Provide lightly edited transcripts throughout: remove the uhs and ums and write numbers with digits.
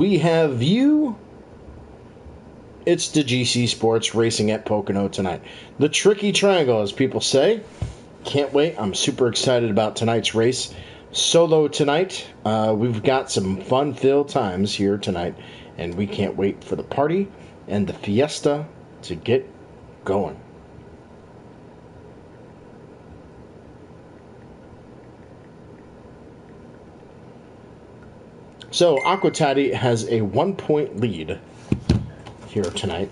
We have you. It's the GC Sports racing at Pocono tonight. The tricky triangle, as people say. Can't wait. I'm super excited about tonight's race. Solo tonight. We've got some fun-filled times here tonight, and we can't wait for the party and the fiesta to get going. So, Aquatati has a 1-point lead here tonight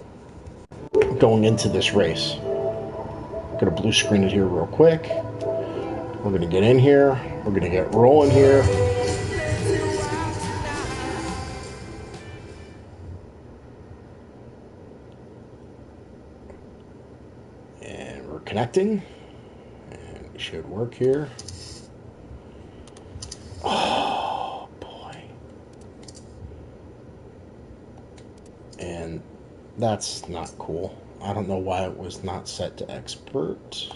going into this race. Gonna blue screen it here real quick. We're gonna get in here. We're gonna get rolling here. And we're connecting. And we should work here. Oh, boy. And that's not cool. I don't know why it was not set to expert.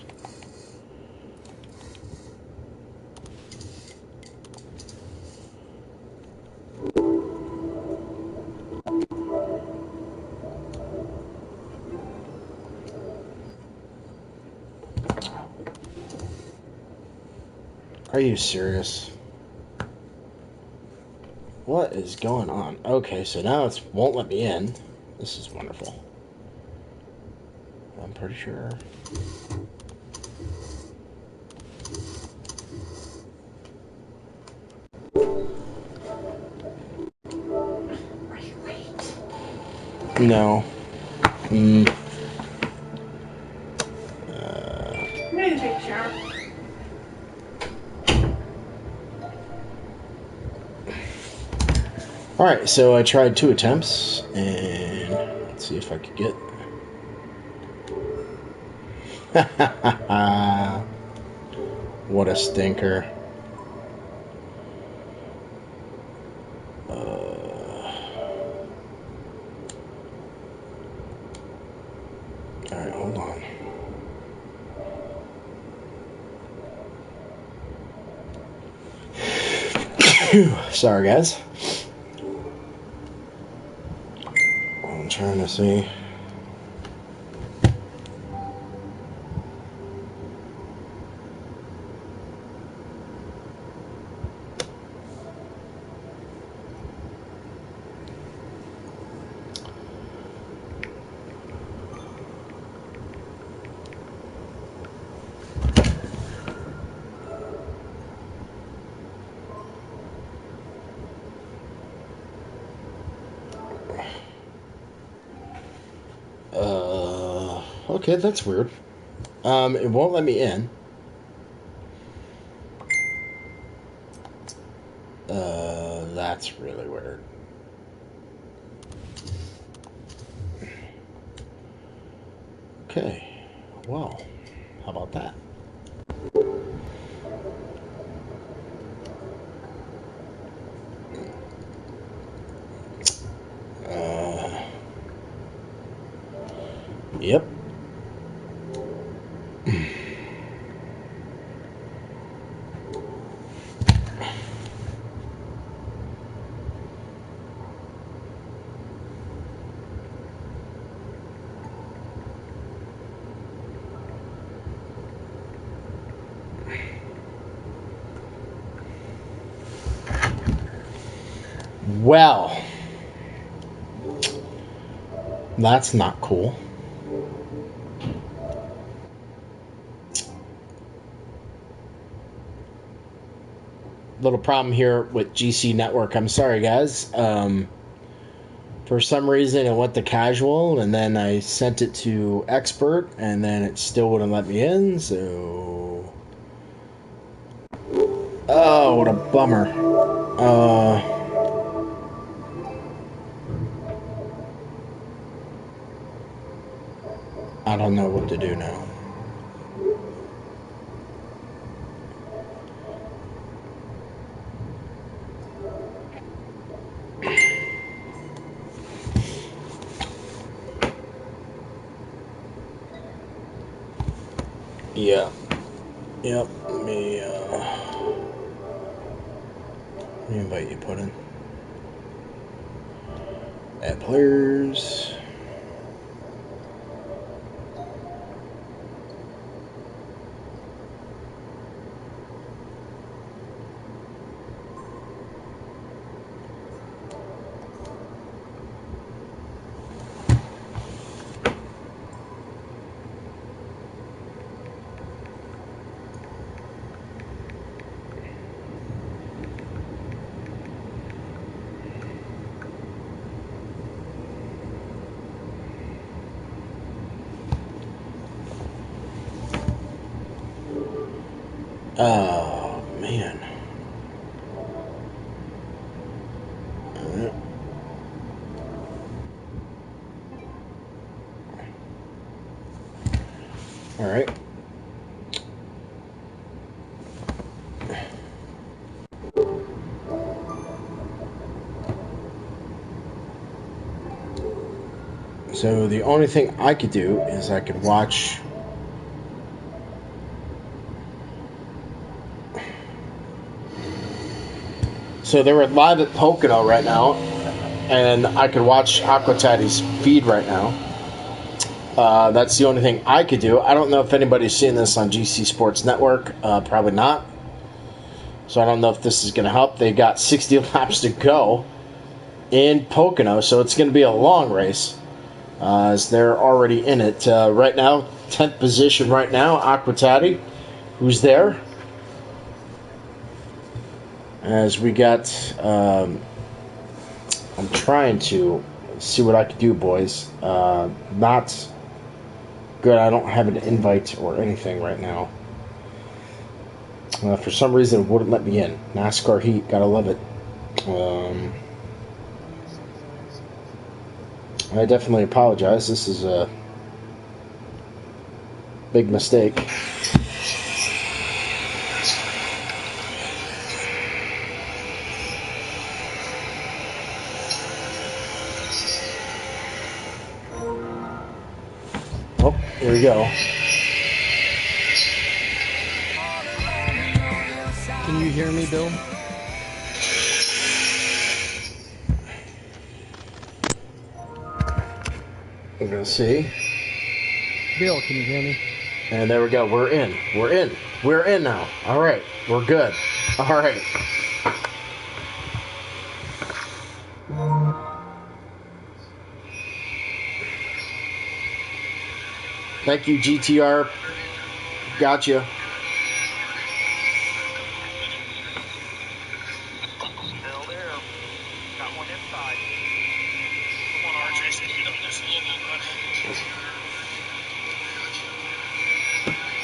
Are you serious? What is going on? Okay, so now it won't let me in. This is wonderful. I'm pretty sure. No. I'm gonna take a shower. Alright, so I tried 2 attempts, and let's see if I could get... What a stinker. Alright, hold on. Sorry, guys. I'm trying to see. Okay, that's weird. It won't let me in. That's really weird. Okay, well, how about that? Yep. Well, that's not cool. Little problem here with GC Network. I'm sorry, guys. For some reason, it went to casual, and then I sent it to expert, and then it still wouldn't let me in, so... Oh, what a bummer. I don't know what to do now. Yeah. Yep. Let me invite you, Puddin'. Add players. Oh, man. All right. So the only thing I could do is I could watch. So they were live at Pocono right now, and I could watch Aquatati's feed right now. That's the only thing I could do. I don't know if anybody's seen this on GC Sports Network. Probably not. So I don't know if this is going to help. They got 60 laps to go in Pocono, so it's going to be a long race as they're already in it. Right now, 10th position right now, Aquatati, who's there. As we got, I'm trying to see what I can do, boys. Not good. I don't have an invite or anything right now. For some reason, it wouldn't let me in. NASCAR Heat, gotta love it. I definitely apologize. This is a big mistake. Oh, here we go. Can you hear me, Bill? We're gonna see. Bill, can you hear me? And there we go. We're in. We're in. We're in now. All right. We're good. All right. Thank you, GTR. Gotcha. Still there. Got one inside. Come on, RJ. Shoot up just a little bit, bud.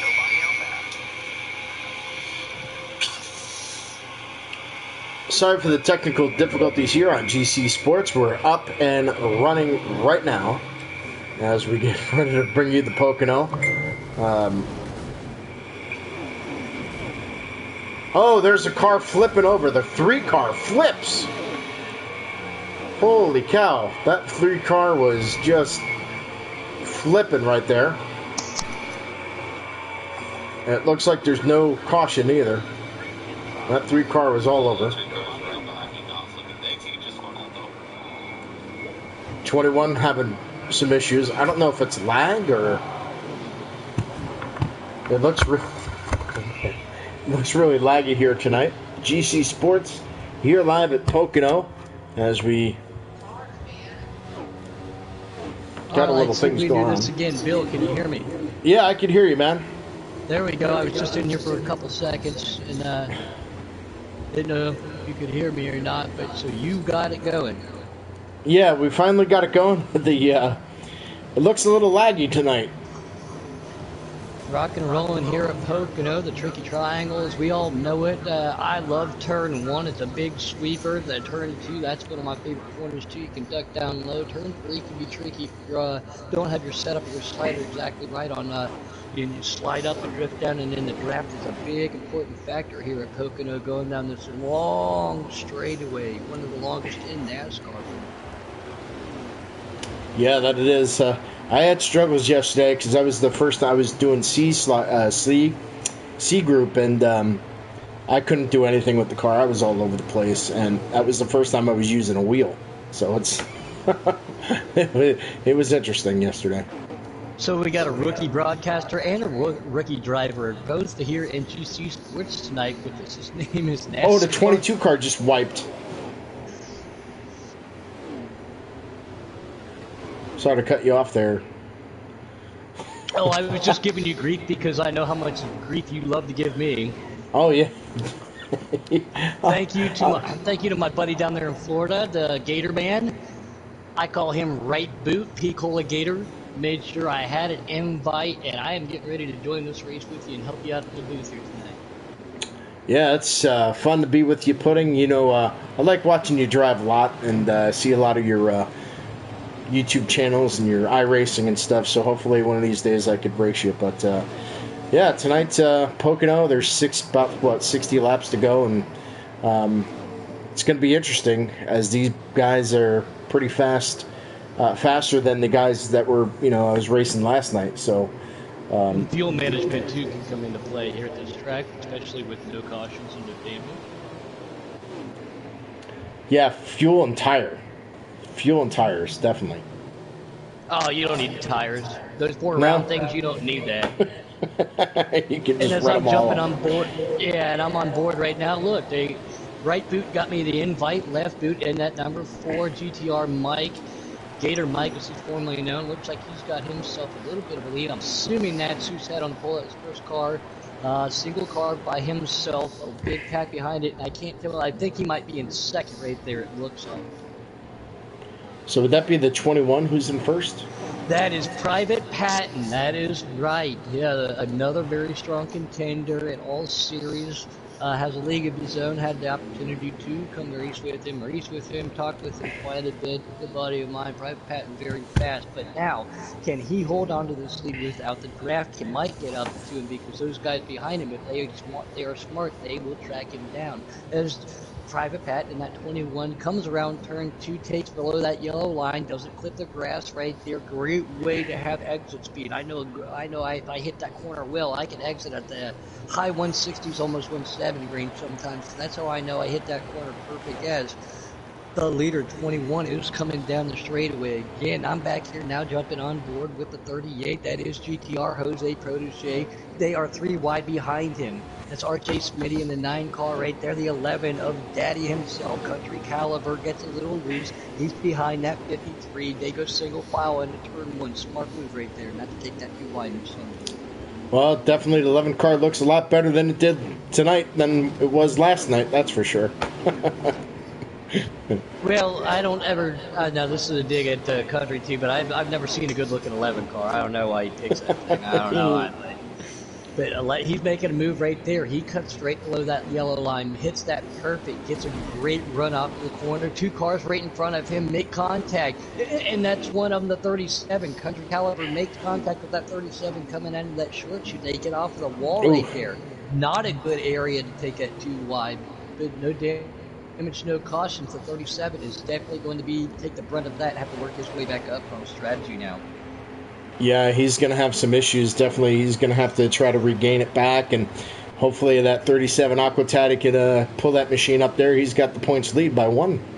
Nobody out back. Sorry for the technical difficulties here on GC Sports. We're up and running right now as we get ready to bring you the Pocono. Oh, there's a car flipping over. The 3-car flips. Holy cow. That 3-car was just flipping right there. And it looks like there's no caution either. That 3-car was all over. 21 having some issues. I don't know if it's lag or it looks really laggy here tonight. GC Sports here live at Pocono as we got a little things going on. This again, Bill, can you hear me? Yeah, I can hear you, man. There we go. I was just in here for a couple seconds and didn't know if you could hear me or not, but so you got it going. Yeah, we finally got it going. It looks a little laggy tonight. Rock and rolling here at Pocono, the tricky triangle, as we all know it. I love turn 1. It's a big sweeper. The turn 2, that's one of my favorite corners too. You can duck down low. Turn 3 can be tricky if you don't have your setup or your slider exactly right on. You slide up and drift down, and then the draft is a big important factor here at Pocono, going down this long straightaway, one of the longest in NASCAR. Yeah, that it is. I had struggles yesterday because I was doing C group, and I couldn't do anything with the car. I was all over the place, and that was the first time I was using a wheel. So it's It was interesting yesterday. So we got a rookie broadcaster and a rookie driver, both here in GC Sports tonight with us. His name is NASCAR. Oh, the 22 car just wiped. Sorry to cut you off there. Oh, I was just giving you grief because I know how much grief you love to give me. Oh, yeah. Thank you to my buddy down there in Florida, the Gator Man. I call him Right Boot, P. Gator. Made sure I had an invite, and I am getting ready to join this race with you and help you out at the booth here tonight. Yeah, it's fun to be with you, Pudding. You know, I like watching you drive a lot and see a lot of your YouTube channels and your iRacing and stuff, so hopefully one of these days I could race you. But, yeah, tonight, Pocono, there's about 60 laps to go, and it's going to be interesting as these guys are pretty fast. Faster than the guys that were, I was racing last night. So fuel management too can come into play here at this track, especially with no cautions and no damage. Yeah, fuel and tires, definitely. Oh, you don't need tires. Those four round things, you don't need that. You can just and as run I'm them all jumping on board, and I'm on board right now. Look, right boot got me the invite, left boot, and that number 4 GTR Mike. Gator Mike, as he's formerly known, looks like he's got himself a little bit of a lead. I'm assuming that's who's had on the pole at his first car. Single car by himself, a big pack behind it, and I can't tell. I think he might be in second right there, it looks like. So would that be the 21 who's in first? That is Private Patton. That is right. Yeah, another very strong contender in all series. Has a league of his own, had the opportunity to come to race with him, talk with him quite a bit. Good buddy of mine, Private Patton, very fast. But now, can he hold on to this lead without the draft? He might get up to him because those guys behind him, if they are smart, they will track him down. As Private Pat in that 21 comes around turn 2, takes below that yellow line, doesn't clip the grass right there. Great way to have exit speed. I know if I hit that corner well, I can exit at the high 160s, almost 170 range sometimes. That's how I know I hit that corner perfect as the leader 21 is coming down the straightaway. Again, I'm back here now jumping on board with the 38. That is GTR Jose Protege. They are 3 wide behind him. That's RJ Smitty in the 9 car right there. The 11 of Daddy himself, Country Caliber, gets a little loose. He's behind that 53. They go single file into turn 1. Smart move right there, not to take that 2 wide in some. Well, definitely the 11 car looks a lot better than it did tonight than it was last night, that's for sure. Well, I don't ever. Now this is a dig at Country too, but I've never seen a good-looking 11 car. I don't know why he picks that thing. I don't know. But he's making a move right there. He cuts straight below that yellow line, hits that perfect, gets a great run off the corner. 2 cars right in front of him make contact, and that's one of them, the 37. Country Caliber makes contact with that 37 coming out of that short chute. They get off of the wall right there. Not a good area to take that 2 wide, but no damage, no cautions. The 37 is definitely going to take the brunt of that and have to work his way back up on strategy now. Yeah, he's going to have some issues. Definitely, he's going to have to try to regain it back, and hopefully that 37 Aquatati can pull that machine up there. He's got the points lead by 1.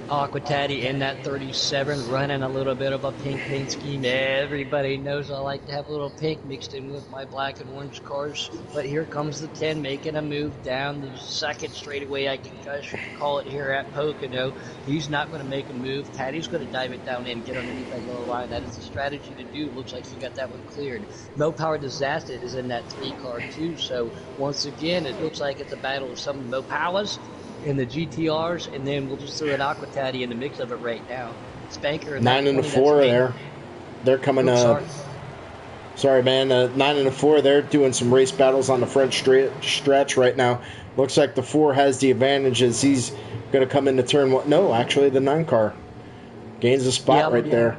Aquatati in that 37, running a little bit of a pink paint scheme. Everybody knows I like to have a little pink mixed in with my black and orange cars. But here comes the 10 making a move down the second straightaway, I should call it here at Pocono. He's not going to make a move. Taddy's going to dive it down and get underneath that yellow line. That is the strategy to do. Looks like he got that one cleared. No Power Disaster is in that 3 car too. So once again, it looks like it's a battle of some Mo Powers in the GTRs, and then we'll just throw an Aquatati in the mix of it right now. Spanker and 9 and a 4 there. They're coming. Sorry, man. 9 and a 4. They're doing some race battles on the front stretch right now. Looks like the 4 has the advantage as he's going to come into turn 1. No, actually, the 9 car gains a spot there.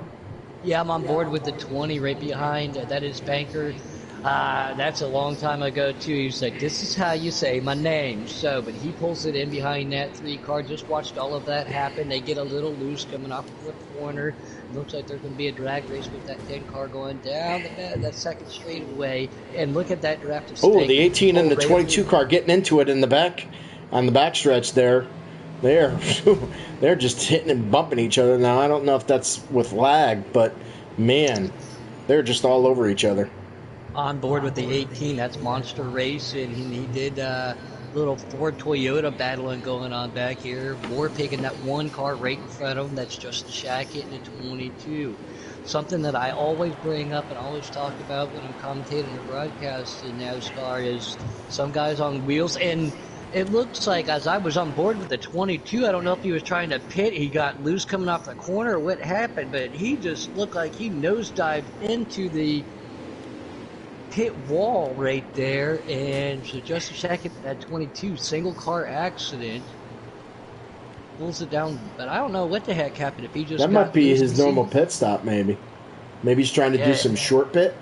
Yeah, I'm on board with the 20 right behind. That is Spanker. That's a long time ago, too. He was like, this is how you say my name. So, but he pulls it in behind that 3 car. Just watched all of that happen. They get a little loose coming off the corner. Looks like there's going to be a drag race with that 10 car going down that second straightaway. And look at that draft of the 18 and the 22 car getting into it in the back, on the back stretch there. They're they're just hitting and bumping each other now. I don't know if that's with lag, but man, they're just all over each other. On board with the 18, that's Monster Race, and he did little Ford Toyota battling going on back here. Moore picking that one car right in front of him. That's Justin Shackett in the 22. Something that I always bring up and always talk about when I'm commentating or broadcasting NASCAR is some guys on wheels. And it looks like as I was on board with the 22, I don't know if he was trying to pit, he got loose coming off the corner or what happened, but he just looked like he nosedived into the pit wall right there, and so Justin Shackett at 22, single car accident, pulls it down, but I don't know what the heck happened if he just That got might be loose his to normal see. pit stop, maybe. Maybe he's trying to do Yeah, some short pit.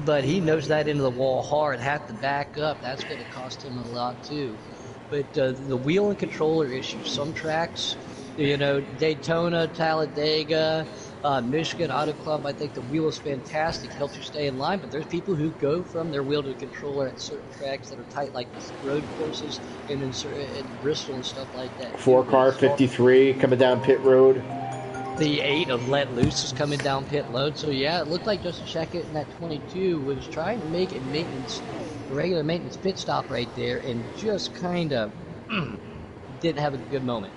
but he knows that into the wall hard, had to back up. That's going to cost him a lot too. But the wheel and controller issues, some tracks, Daytona, Talladega, Michigan Auto Club, I think the wheel is fantastic, helps you stay in line. But there's people who go from their wheel to the controller at certain tracks that are tight, like the road courses, and then in Bristol and stuff like that too. 4 car 53 coming down pit road. The 8 of Let Loose is coming down pit load. So, yeah, it looked like Justin Shackett in that 22 was trying to make a regular maintenance pit stop right there and just kind of didn't have a good moment.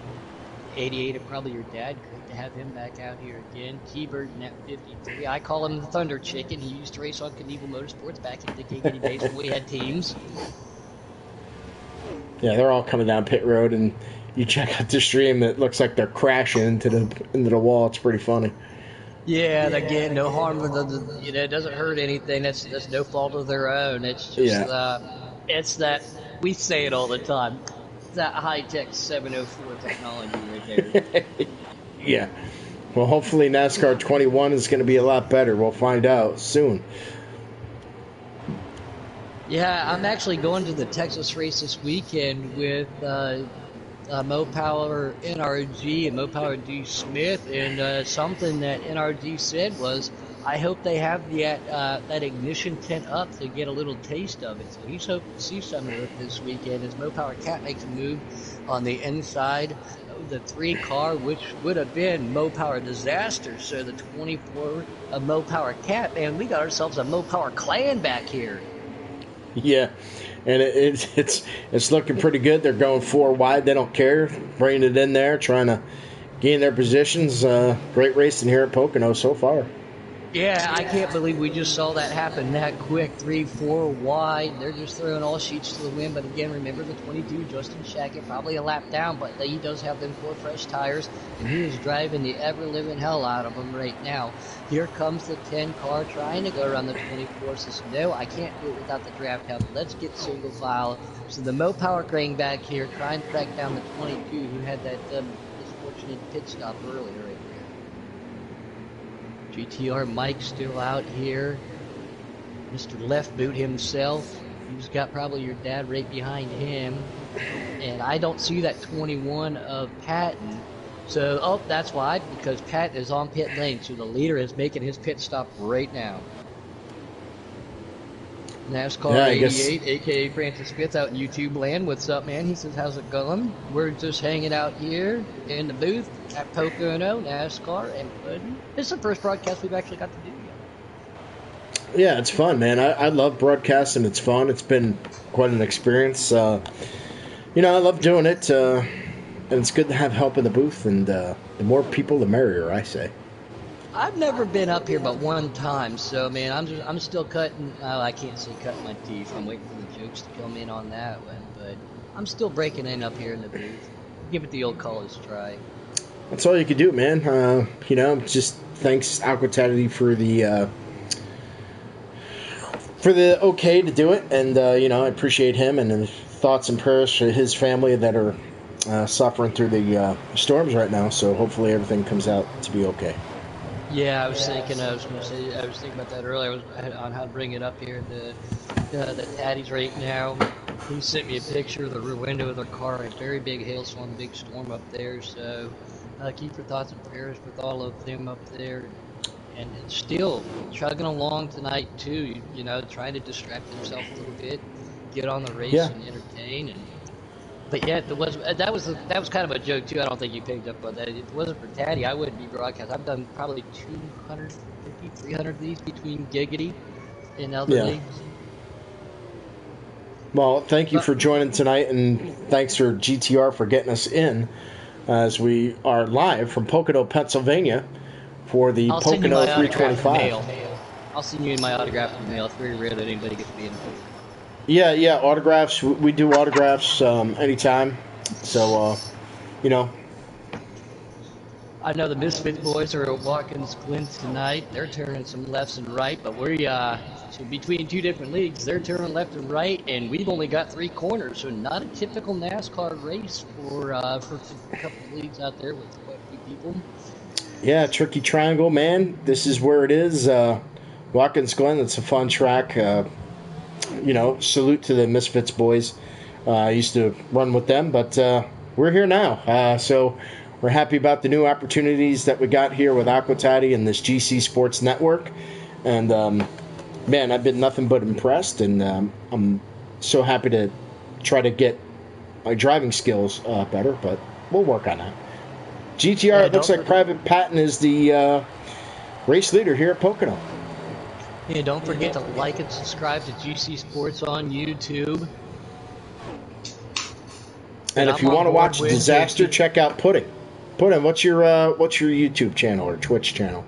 88 of probably your dad. Great to have him back out here again. T-Bird in that 53. I call him the Thunder Chicken. He used to race on Knievel Motorsports back in the Giggity days when we had teams. Yeah, they're all coming down pit road, and you check out the stream, it looks like they're crashing into the wall. It's pretty funny. Yeah, and again, no harm. It doesn't hurt anything. That's no fault of their own. It's just it's that we say it all the time. That high tech 704 technology right there. Yeah. Well, hopefully NASCAR 21 is going to be a lot better. We'll find out soon. Yeah, I'm actually going to the Texas race this weekend with Mo Power NRG and Mo Power D Smith, and something that NRG said was, I hope they have that ignition tent up to get a little taste of it. So he's hoping to see some of it this weekend as Mo Power Cat makes a move on the inside of the 3 car, which would have been Mo Power Disaster. So the 24 of Mo Power Cat, man, we got ourselves a Mo Power clan back here. Yeah, and it's looking pretty good. They're going 4 wide. They don't care. Bringing it in there, trying to gain their positions. Great racing here at Pocono so far. Yeah, I can't believe we just saw that happen that quick. 3-4 wide. They're just throwing all sheets to the wind. But again, remember the 22, Justin Shackett, probably a lap down, but he does have them 4 fresh tires, and he is driving the ever-living hell out of them right now. Here comes the 10 car trying to go around the 24. Says, no, I can't do it without the draft help. Let's get single file. So the Mo Power crane back here trying to track down the 22 who had that misfortunate pit stop earlier right there. GTR Mike still out here. Mr. Left Boot himself. He's got probably your dad right behind him. And I don't see that 21 of Patton. So, that's why, because Patton is on pit lane. So the leader is making his pit stop right now. NASCAR 88, a.k.a. Francis Smith out in YouTube land. What's up, man? He says, how's it going? We're just hanging out here in the booth at Pocono, NASCAR, and Puddin'. This is the first broadcast we've actually got to do yet. Yeah, it's fun, man. I love broadcasting. It's fun. It's been quite an experience. I love doing it, and it's good to have help in the booth, and the more people, the merrier, I say. I've never been up here but one time, so man, I'm still cutting. I can't say cutting my teeth. I'm waiting for the jokes to come in on that one, but I'm still breaking in up here in the booth. Give it the old college try. That's all you can do, man. Just thanks Aquatati for the okay to do it, and I appreciate him and his thoughts and prayers for his family that are suffering through the storms right now. So hopefully everything comes out to be okay. Yeah, I was thinking about that earlier on how to bring it up here. The Tatties right now. He sent me a picture of the rear window of their car. A very big hailstorm, big storm up there. So keep your thoughts and prayers with all of them up there. And still chugging along tonight too. Trying to distract himself a little bit, get on the race and entertain. And But yeah, if it was that was kind of a joke too. I don't think you picked up on that. If it wasn't for Taddy, I wouldn't be broadcast. I've done probably 250, 300 of these between Giggity and other Yeah. leagues. Well, thank you But for joining tonight, and thanks for GTR for getting us in as we are live from Pocono, Pennsylvania for the I'll send you Pocono my autograph in the 325. mail. I'll send you my autograph in the mail. It's very rare that anybody gets to be in a picture. Yeah, autographs. We do autographs anytime. So, you know, I know the Misfits boys are at Watkins Glen tonight. They're turning some lefts and right, but we're so between two different leagues, they're turning left and right, and we've only got 3 corners, so not a typical NASCAR race for a couple of leagues out there with quite a few people. yeah, Tricky Triangle, man. This is where it is. Watkins Glen, it's a fun track. Salute to the Misfits boys. I used to run with them, but we're here now. So we're happy about the new opportunities that we got here with Aquatati and this GC Sports Network. And, man, I've been nothing but impressed, and I'm so happy to try to get my driving skills better, but we'll work on that. GTR, it looks like Private Patton is the race leader here at Pocono. Yeah, don't forget to like and subscribe to GC Sports on YouTube. And if you want to watch Disaster, check out Pudding. Pudding, what's your YouTube channel or Twitch channel?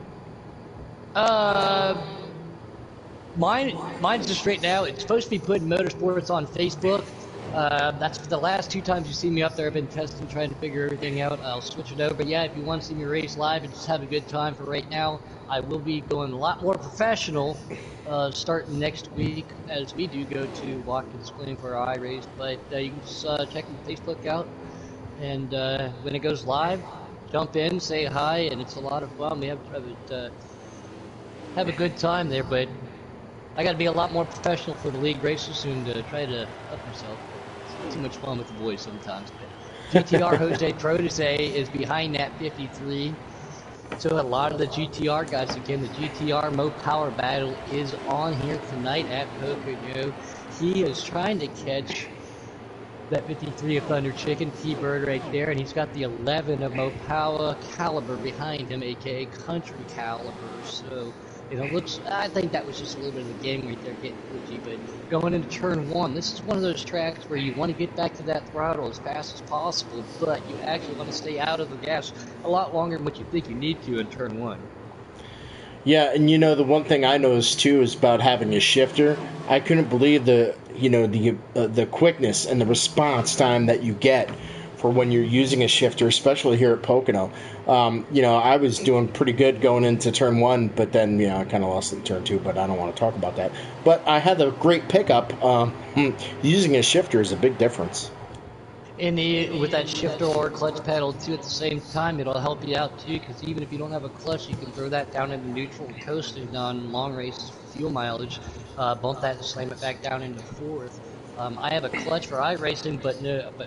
Mine's just right now. It's supposed to be putting motorsports on Facebook. That's the last 2 times you see me up there. I've been testing, trying to figure everything out. I'll switch it over. But yeah, if you want to see me race live and just have a good time for right now, I will be going a lot more professional starting next week as we do go to Watkins Glen for our iRace. But you can just check my Facebook out, and when it goes live, jump in, say hi, and it's a lot of fun. We have a good time there, but I got to be a lot more professional for the league races soon to try to up myself. It's too much fun with the boys sometimes. But GTR Jose Protege is behind that 53. So a lot of the GTR guys, again, the GTR Mo Power Battle is on here tonight at Pocono. He is trying to catch that 53 of Thunder Chicken, T-Bird right there, and he's got the 11 of Mo Power Caliber behind him, aka Country Caliber. So I think that was just a little bit of the game right there, getting glitchy. But going into turn 1, this is one of those tracks where you want to get back to that throttle as fast as possible, but you actually want to stay out of the gas a lot longer than what you think you need to in turn 1. Yeah, and the one thing I noticed too is about having a shifter. I couldn't believe the quickness and the response time that you get for when you're using a shifter, especially here at Pocono. I was doing pretty good going into turn 1, but then I kind of lost in turn 2. But I don't want to talk about that. But I had a great pickup. Using a shifter is a big difference. And with that shifter or clutch pedal too at the same time, it'll help you out too, because even if you don't have a clutch, you can throw that down into neutral and coasting on long races for fuel mileage, bump that and slam it back down into fourth. I have a clutch for iRacing, but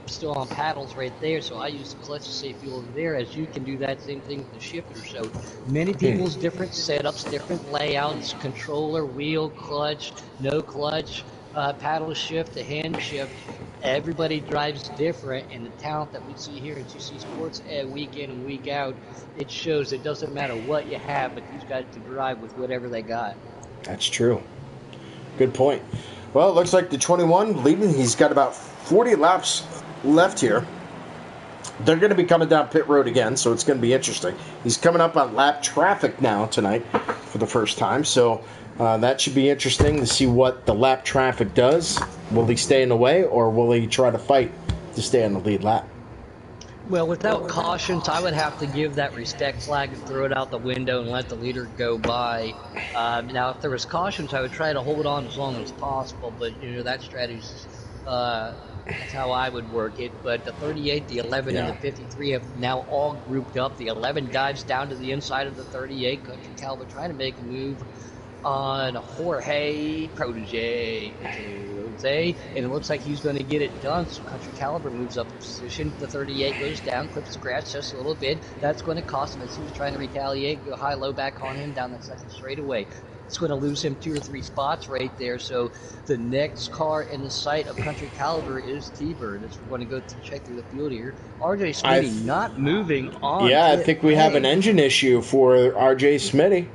still on paddles right there, so I use the clutch to save fuel there, as you can do that same thing with the shifter. So many people's different setups, different layouts, controller, wheel, clutch, no clutch, paddle shift, the hand shift. Everybody drives different, and the talent that we see here in GC Sports week in and week out, it shows it doesn't matter what you have, but these guys can drive with whatever they got. That's true. Good point. Well, it looks like the 21 leading. He's got about 40 laps left here. They're going to be coming down pit road again, so it's going to be interesting. He's coming up on lap traffic now tonight for the first time, so that should be interesting to see what the lap traffic does. Will he stay in the way, or will he try to fight to stay on the lead lap? Well, without cautions, I would have to give that respect flag and throw it out the window and let the leader go by. Now, if there was cautions, I would try to hold on as long as possible, but that strategy is that's how I would work it. But the 38, the 11, and the 53 have now all grouped up. The 11 dives down to the inside of the 38. Country Caliber trying to make a move on Jorge Protege, Jose, and it looks like he's going to get it done. So Country Caliber moves up a position. The 38 goes down, clips the grass just a little bit. That's going to cost him as he's trying to retaliate, go high-low back on him down that second straightaway. It's going to lose him 2 or 3 spots right there. So the next car in the sight of Country Caliber is T-Bird. As we're going to go check through the field here. RJ I, Smitty not moving on yeah, I pit think we have an lane. engine issue for R.J. Smitty.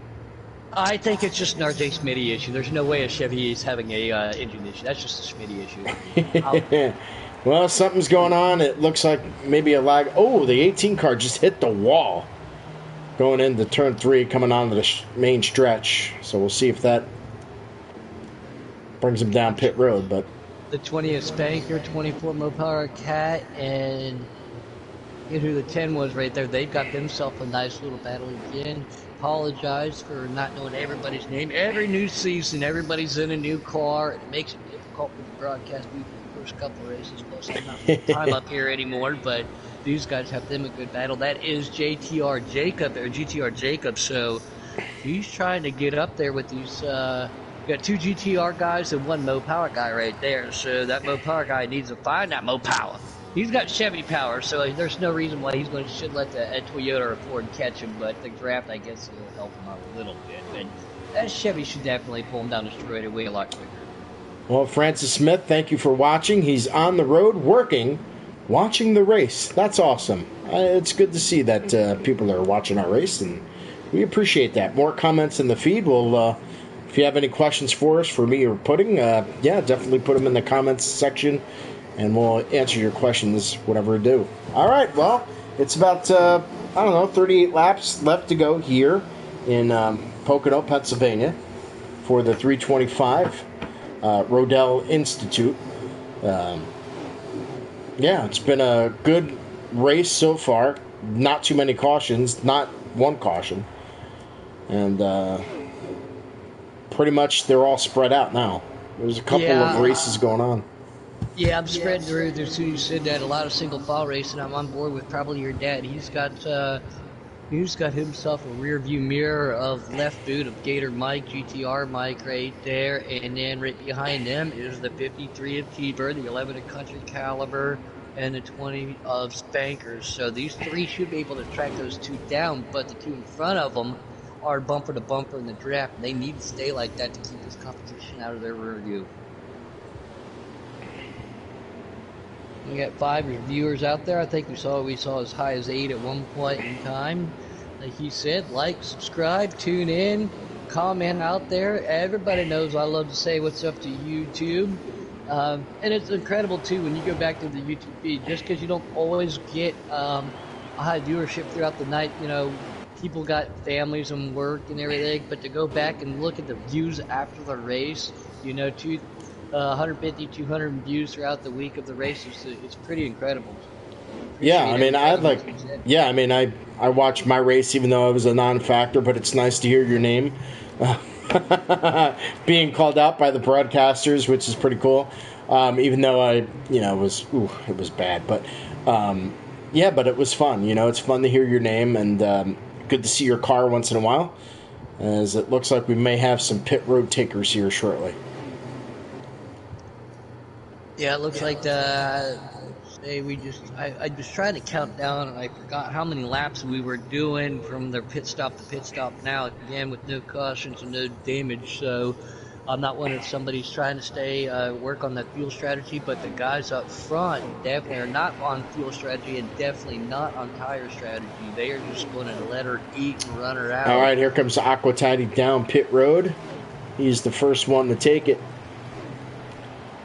I think it's just an RJ Smitty issue. There's no way a Chevy is having a engine issue. That's just a Smitty issue. Well, something's going on. It looks like maybe a lag. Oh, the 18 car just hit the wall going into turn 3, coming onto the main stretch. So we'll see if that brings him down pit road. But the 20th Spanker, 24 Mopar Cat, and who the 10 was right there. They've got themselves a nice little battle again. Apologize for not knowing everybody's name. Every new season, everybody's in a new car. It makes it difficult for the broadcast booth for the first couple of races. Plus, I'm not full time up here anymore, but these guys have them a good battle. That is GTR Jacob. So he's trying to get up there with these. Got 2 GTR guys and 1 Mo Power guy right there. So that Mo Power guy needs to find that Mo Power. He's got Chevy power, so there's no reason why should let a Toyota or Ford catch him. But the draft, I guess, will help him out a little bit. But that Chevy should definitely pull him down the straightaway a lot quicker. well, Francis Smith, thank you for watching. He's on the road working, watching the race. That's awesome. It's good to see that people are watching our race, and we appreciate that. More comments in the feed. We'll, if you have any questions for us, for me or Pudding, yeah, definitely put them in the comments section, and we'll answer your questions, whatever we do. All right, well, it's about, 38 laps left to go here in Pocono, Pennsylvania for the 325 Rodell Institute. Yeah, it's been a good race so far. Not too many cautions, not one caution. And pretty much they're all spread out now. There's a couple of races going on. Yeah, I'm spreading through. There's who you said that a lot of single file racing. I'm on board with probably your dad. He's got himself a rear view mirror of left boot of Gator Mike, GTR Mike right there, and then right behind them is the 53 of T-Bird, the 11 of Country Caliber, and the 20 of Spankers. So these 3 should be able to track those 2 down, but the 2 in front of them are bumper to bumper in the draft. And they need to stay like that to keep this competition out of their rear view. We got 5 reviewers out there. I think we saw as high as 8 at one point in time. Like he said, like, subscribe, tune in, comment out there. Everybody knows I love to say what's up to YouTube. And it's incredible, too, when you go back to the YouTube feed, just because you don't always get a high viewership throughout the night. You know, people got families and work and everything, but to go back and look at the views after the race, you know, 150, 200 views throughout the week of the race, it's pretty incredible. Yeah, I mean, I watched my race even though I was a non-factor, but it's nice to hear your name being called out by the broadcasters, which is pretty cool. Even though it was bad, but yeah, but it was fun. You know, it's fun to hear your name, and good to see your car once in a while, as it looks like we may have some pit road takers here shortly. Yeah, it looks like I was trying to count down, and I forgot how many laps we were doing from their pit stop to pit stop now, again with no cautions and no damage. So I'm not one of somebody's trying to work on that fuel strategy, but the guys up front definitely are not on fuel strategy and definitely not on tire strategy. They are just going to let her eat and run her out. All right, here comes Aqua Tidy down pit road. He's the first one to take it.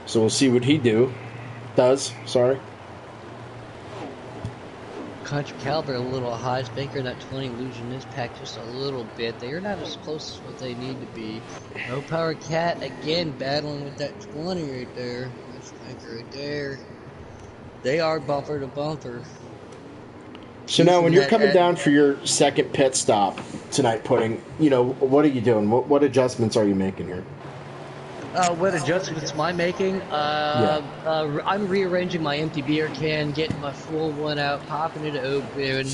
So we'll see what he does. Country Caliber a little high. Spanker in that 20 losing this pack just a little bit. They are not as close as what they need to be. No Power Cat again battling with that 20 right there. That Spanker right there. They are bumper to bumper. So now when you're coming down for your second pit stop tonight, Pudding, you know, what are you doing? What adjustments are you making here? What adjustments am I making? I'm rearranging my empty beer can, getting my full one out, popping it open,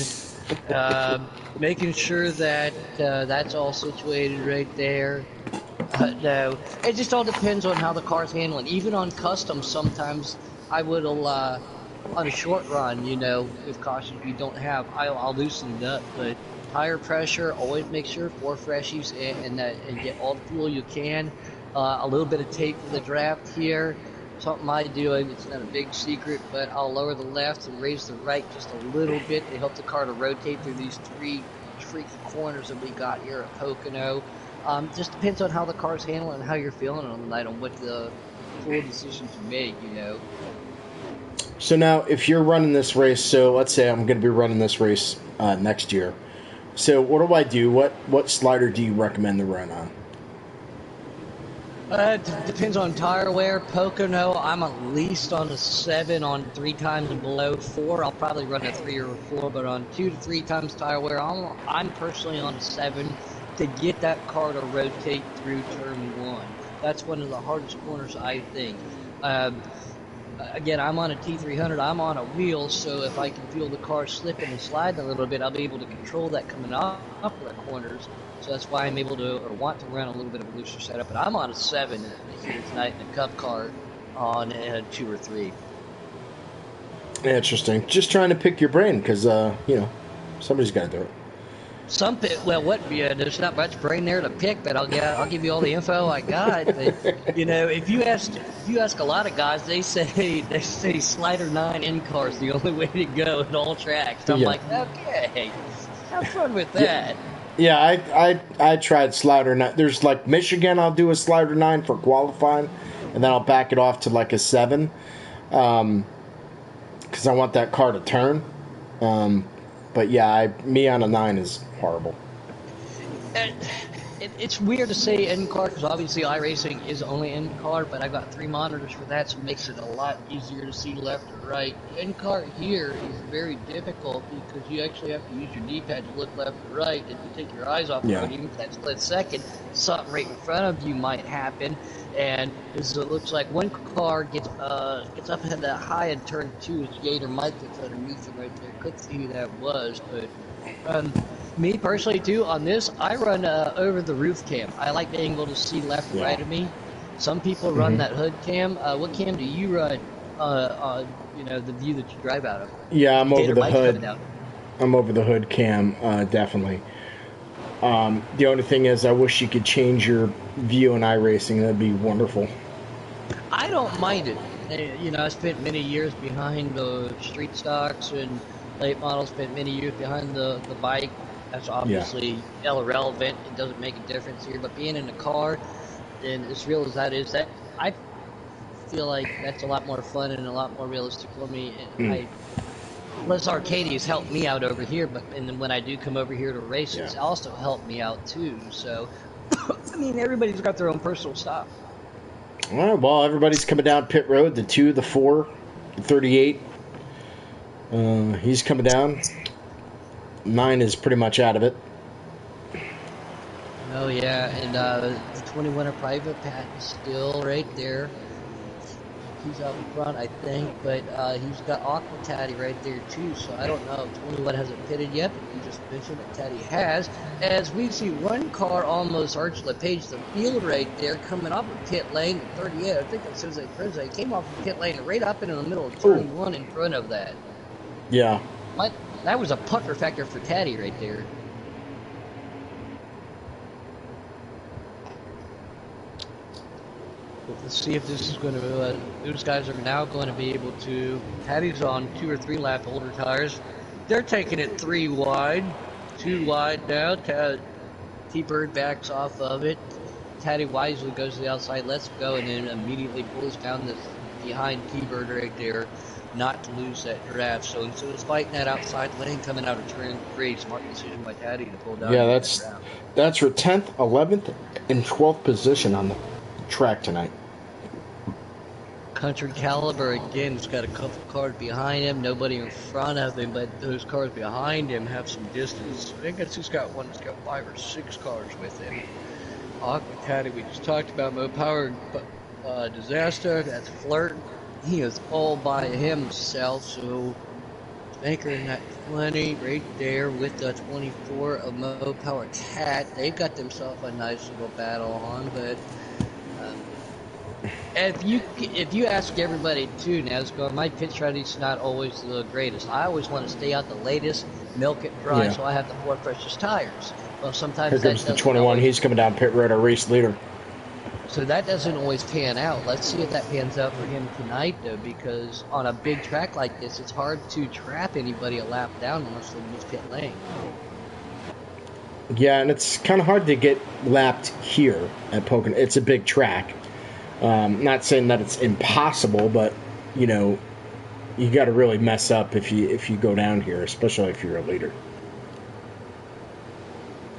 making sure that that's all situated right there. No, it just all depends on how the car's handling. Even on custom, sometimes I would, on a short run, you know, if caution we don't have, I'll loosen it up. But tire pressure. Always make sure 4 freshies and get all the fuel you can. A little bit of tape for the draft here. Something I do, it's not a big secret, but I'll lower the left and raise the right just a little bit to help the car to rotate through these 3 tricky corners that we got here at Pocono. Just depends on how the car's handling and how you're feeling on the night, on what the cool decisions you make, you know. So now, if you're running this race, so let's say I'm going to be running this race next year. So what do I do? What slider do you recommend to run on? Depends on tire wear. Pocono, I'm at least on a 7 on 3 times and below. 4, I'll probably run a 3 or a 4, but on 2 to 3 times tire wear, I'm personally on a 7 to get that car to rotate through turn 1. That's one of the hardest corners, I think. Again, I'm on a T300, I'm on a wheel, so if I can feel the car slipping and sliding a little bit, I'll be able to control that coming off the corners. So that's why I'm able to, or want to run a little bit of a looser setup. But I'm on a 7 here tonight in a Cup car on a 2 or 3. Interesting. Just trying to pick your brain because, somebody's got to do it. There's not much brain there to pick, but I'll give you all the info I got. But, if you ask a lot of guys, they say slider 9 in car is the only way to go at all tracks. So I'm like, okay, have fun with that. Yeah, I tried slider 9. There's like Michigan, I'll do a slider 9 for qualifying, and then I'll back it off to like a 7, because I want that car to turn. But yeah, me on a 9 is horrible. It's weird to say in-car because obviously iRacing is only in-car, but I've got 3 monitors for that, so it makes it a lot easier to see left or right. In-car here is very difficult because you actually have to use your D-pad to look left or right. If you take your eyes off the road, even for that split second, something right in front of you might happen. And it looks like one car gets up at that high in turn 2. His gator might get underneath it right there. Couldn't see who that was, but me personally too, on this, I run over the roof cam. I like being able to see left and right of me. Some people run that hood cam. What cam do you run on, the view that you drive out of? Yeah, I'm over the hood. I'm over the hood cam, definitely. The only thing is, I wish you could change your view in iRacing. That'd be wonderful. I don't mind it. I spent many years behind the street stocks and late models, spent many years behind the bike. That's obviously irrelevant. It doesn't make a difference here. But being in a car, and as real as that is, that I feel like that's a lot more fun and a lot more realistic for me. And Les Arcadia's helped me out over here, and then when I do come over here to race, it's also helped me out too. So, everybody's got their own personal style. All right, well, everybody's coming down pit road, the 2, the 4, the 38. He's coming down. 9 is pretty much out of it. Oh, yeah, and the 21er private Pat is still right there. He's out in front, I think, but he's got Aqua Taddy right there, too, so I don't know if 21 hasn't pitted yet, but you just mentioned that Taddy has. As we see one car almost arch the page, the field right there, coming off of pit lane, 38, I think that's Jose Preze, came off of pit lane right up into the middle of turn 1 in front of that. Yeah. That was a pucker factor for Taddy right there. Let's see if this is going to. Those guys are now going to be able to. Taddy's on 2 or 3 lap older tires. They're taking it 3 wide, 2 wide now. T-Bird backs off of it. Taddy wisely goes to the outside. Let's go, and then immediately pulls down this behind T-Bird right there, not to lose that draft. So instead of fighting that outside lane coming out of turn 3, smart decision by Taddy to pull down. Yeah, that's for 10th, 11th, and 12th position on the track tonight. Country Caliber again has got a couple cars behind him, nobody in front of him, but those cars behind him have some distance. I think he's got 5 or 6 cars with him. Aqua Taddy, we just talked about Mo Power Disaster. That's Flirt. He is all by himself, so Banker in that 20 right there with the 24 of Mo Power Cat. They've got themselves a nice little battle on, but if you ask everybody too, NASCAR, my pit strategy's not always the greatest. I always want to stay out the latest milk it dry, Yeah. so I have the more precious tires. Well, sometimes Here that comes the doesn't 21. always. He's coming down pit road, our race leader. So that doesn't always pan out. Let's see if that pans out for him tonight, though, because on a big track like this, it's hard to trap anybody a lap down unless they use pit lane. Yeah, and it's kind of hard to get lapped here at Pocono. It's a big track. Not saying that it's impossible, but you know, you got to really mess up if you go down here, especially if you're a leader.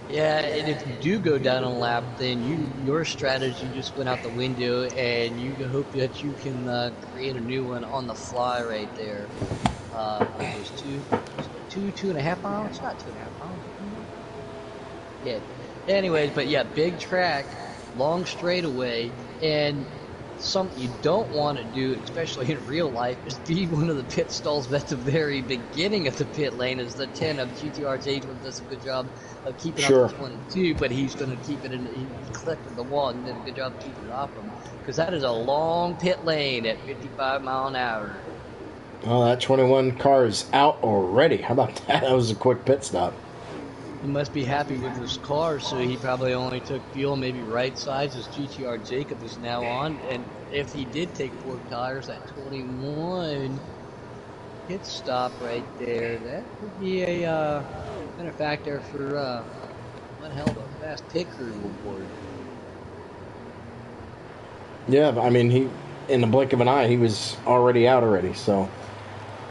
Yeah, and if you do go down a lap, then your strategy just went out the window, and you hope that you can create a new one on the fly right there. What is this, 2.5 miles? It's not 2.5 miles. Yeah. Anyways, but yeah, big track, long straightaway, and something you don't want to do, especially in real life, is be one of the pit stalls at the very beginning of the pit lane. As the 10 of GTR's agent does a good job of keeping up Sure. the 22, but he's going to keep it in. He collected the wall and did a good job of keeping it off him, because that is a long pit lane at 55 mile an hour. Oh, that 21 car is out already. How about that? That was a quick pit stop. He must be happy with his car, so he probably only took fuel maybe right size as GTR Jacob is now on. And if he did take 4 tires, that 21 pit stop right there, that could be a benefactor for one hell of a fast pit crew reward. Yeah, I mean, he in the blink of an eye, he was already out already. So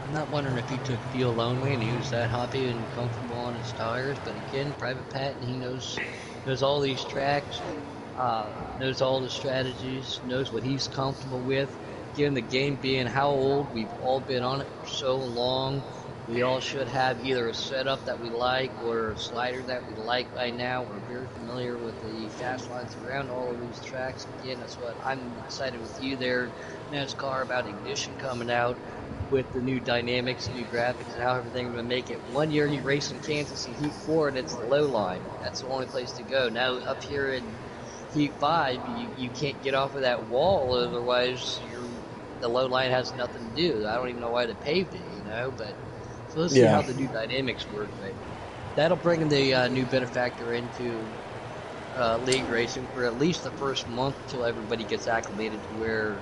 I'm not wondering if he took fuel only and he was that happy and comfortable on his tires, but again, Private Pat, and he knows all these tracks, knows all the strategies, knows what he's comfortable with. Again, the game being how old, we've all been on it for so long. We all should have either a setup that we like or a slider that we like by now. We're very familiar with the fast lines around all of these tracks. Again, that's what I'm excited with you there, NASCAR, about Ignition coming out with the new dynamics, new graphics, and how everything going to make it. One year you race in Kansas in Heat 4, and it's the low line. That's the only place to go. Now up here in Heat 5, you can't get off of that wall, otherwise the low line has nothing to do. I don't even know why they paved it, but so let's see how yeah, the new dynamics work. But that'll bring the new benefactor into league racing for at least the first month until everybody gets acclimated to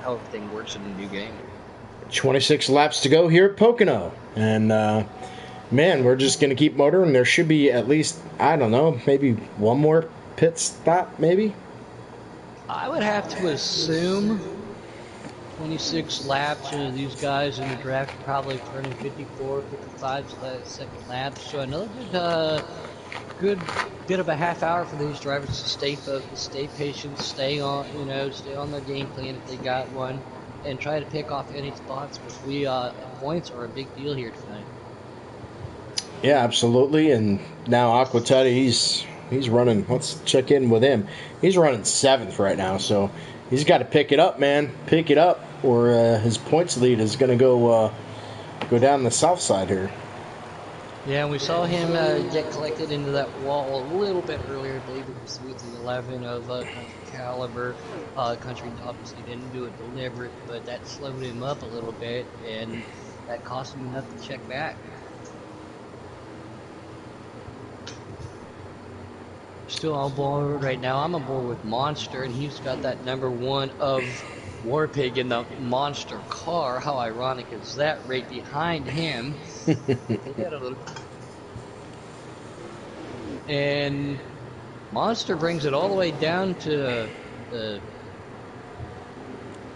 how everything works in the new game. 26 laps to go here at Pocono, and man, we're just gonna keep motoring. There should be at least, I don't know, maybe one more pit stop, maybe. I would have to assume 26 laps. These guys in the draft are probably turning 54, 55 second laps. So another good bit of a half hour for these drivers to stay focused, stay patient, stay on their game plan if they got one, and try to pick off any spots, because points are a big deal here tonight. Yeah, absolutely. And now Aquatetta, he's running. Let's check in with him. He's running 7th right now, so he's got to pick it up, man. Pick it up, or his points lead is going to go down the south side here. Yeah, we saw him get collected into that wall a little bit earlier. I believe it was through the 11 of Country Caliber. Country obviously didn't do it deliberate, but that slowed him up a little bit, and that cost him enough to check back. Still on board right now. I'm on board with Monster, and he's got that number 1 of Warpig in the Monster car. How ironic is that? Right behind him. And Monster brings it all the way down to the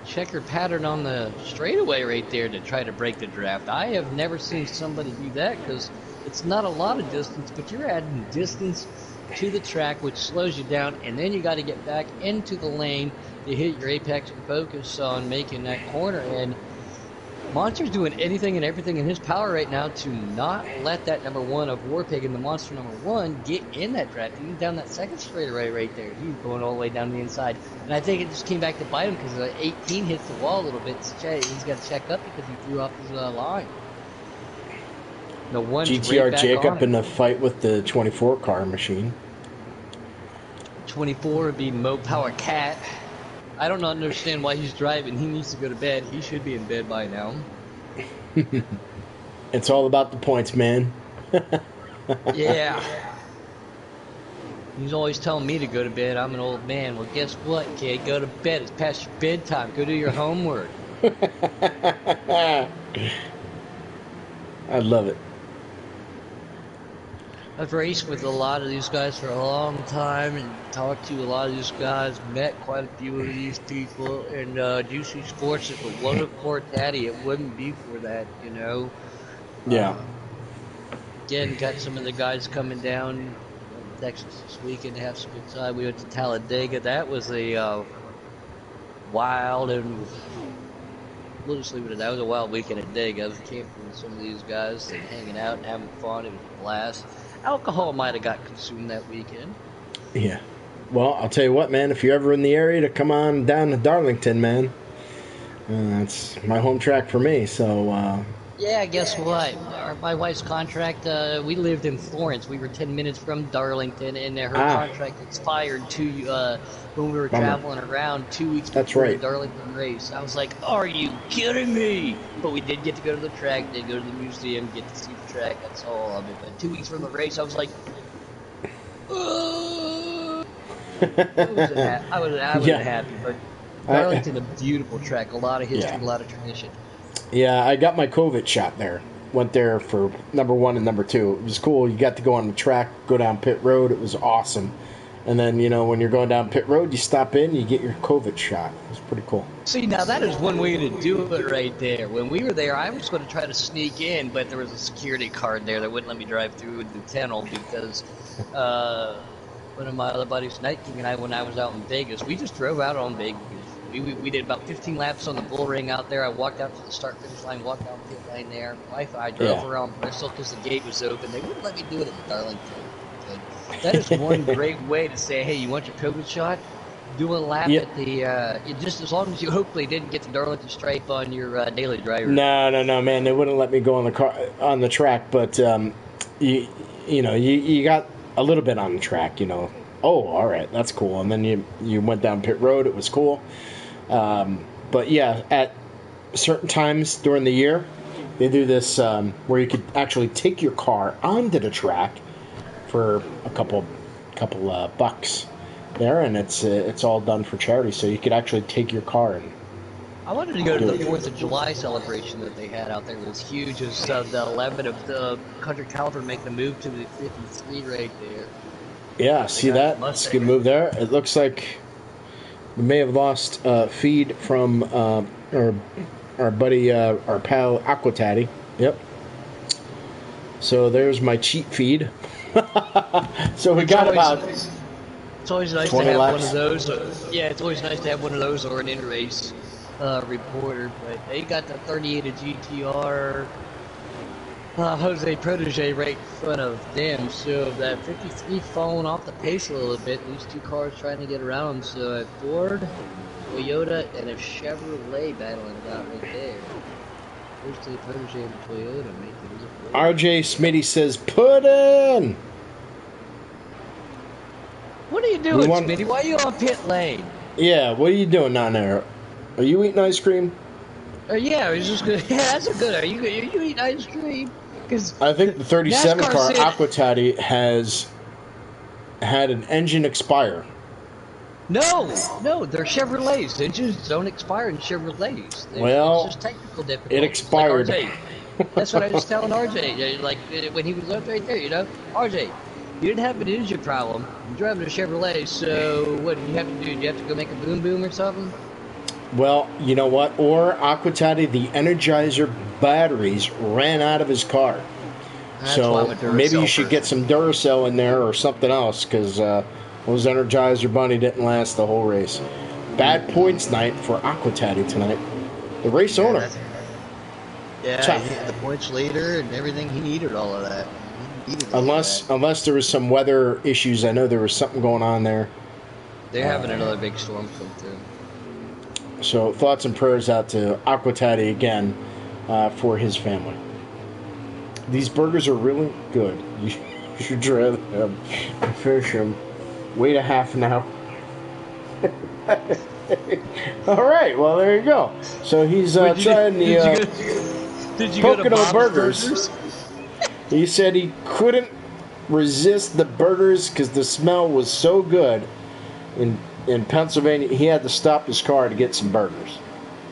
checker pattern on the straightaway right there to try to break the draft. I have never seen somebody do that, because it's not a lot of distance, but you're adding distance to the track, which slows you down, and then you got to get back into the lane to hit your apex and focus on making that corner. And Monster's doing anything and everything in his power right now to not let that number 1 of Warpig and the Monster number 1 get in that draft. Even down that second straightaway right there, he's going all the way down the inside. And I think it just came back to bite him, because 18 hits the wall a little bit. He's got to check up because he threw off his line. The one's GTR right Jacob in the fight with the 24 car machine. 24 would be Mo Power Cat. I don't understand why he's driving. He needs to go to bed. He should be in bed by now. It's all about the points, man. Yeah. He's always telling me to go to bed. I'm an old man. Well, guess what, kid? Go to bed. It's past your bedtime. Go do your homework. I love it. I've raced with a lot of these guys for a long time and talked to a lot of these guys, met quite a few of these people, and GC Sports, if it wasn't for Taddy, it wouldn't be for that, you know. Yeah. Again, got some of the guys coming down from Texas this weekend to have some good time. We went to Talladega. That was a wild and we'll just leave it at that. It was a wild weekend at Dega. I was camping with some of these guys and hanging out and having fun. It was a blast. Alcohol might have got consumed that weekend. Yeah. Well, I'll tell you what, man. If you're ever in the area, to come on down to Darlington, man. It's my home track for me. So. Yeah, guess what? My wife's contract, we lived in Florence. We were 10 minutes from Darlington, and her contract expired when we were traveling around 2 weeks before the Darlington race. I was like, are you kidding me? But we did get to go to the track, did go to the museum, get to see the track, that's all of it. But 2 weeks from the race, I was like, I wasn't happy, but Darlington, a beautiful track, a lot of history, a lot of tradition. Yeah, I got my COVID shot there. Went there for number 1 and number 2. It was cool. You got to go on the track, go down pit road. It was awesome. And then, you know, when you're going down pit road, you stop in, you get your COVID shot. It was pretty cool. See, now that is one way to do it right there. When we were there, I was going to try to sneak in, but there was a security card there that wouldn't let me drive through the tunnel because one of my other buddies, Night King, and I, when I was out in Vegas, we just drove out on Vegas. We did about 15 laps on the bull ring out there. I walked out to the start-finish line, walked down the pit lane there. I drove around Bristol because the gate was open. They wouldn't let me do it at Darlington. That is one great way to say, hey, you want your COVID shot? Do a lap at the, just as long as you hopefully didn't get the Darlington stripe on your daily driver. No, man. They wouldn't let me go on the track, but you got a little bit on the track, you know. Oh, all right, that's cool. And then you went down pit road. It was cool. But yeah, at certain times during the year, they do this where you could actually take your car onto the track for a couple bucks there, and it's all done for charity. So you could actually take your car and. I wanted to go to the 4th of July celebration that they had out there. It was huge. It was the 11 of the Country Caliber making the move to the 53 right there. Yeah, see that? It's a good move there. It looks like we may have lost feed from our buddy, our pal Aquataddy. Yep. So there's my cheat feed. So we got about. It's always nice to have one of those. Yeah, it's always nice to have one of those or an in-race reporter. But they got the 38 of GTR. Jose Protege right in front of them, so that 53 falling off the pace a little bit. These two cars trying to get around, so a Ford, Toyota, and a Chevrolet battling it out right there. Jose Protege and Toyota make it. RJ Smitty says, "Put in." What are you doing, Smitty? Why are you on pit lane? Yeah, what are you doing down there? Are you eating ice cream? Yeah, it's just good. Yeah, that's a good. Are you eating ice cream? Because I think the 37 car Aquataddy has had an engine expire. No, they're Chevrolets. Engines don't expire in Chevrolets. Well, it's just technical difficulties. It expired. Like RJ. That's what I was telling RJ. Like when he was up right there, you know, RJ, you didn't have an engine problem. You're driving a Chevrolet, so what do you have to do? Do you have to go make a boom boom or something? Well, you know what? Or Aquataddy, the Energizer batteries ran out of his car. So maybe you should get some Duracell in there or something else, because those Energizer Bunny didn't last the whole race. Bad points night for Aquataddy tonight. The race owner. Yeah, he hit the points leader and everything. He needed all of that. Unless there was some weather issues. I know there was something going on there. They're having another big storm come through. So thoughts and prayers out to Aquataddy again for his family. These burgers are really good. You should try them. Finish them. Wait a half an hour. All right. Well, there you go. So he's trying the did you Pocono go to burgers. He said he couldn't resist the burgers because the smell was so good. In Pennsylvania, he had to stop his car to get some burgers.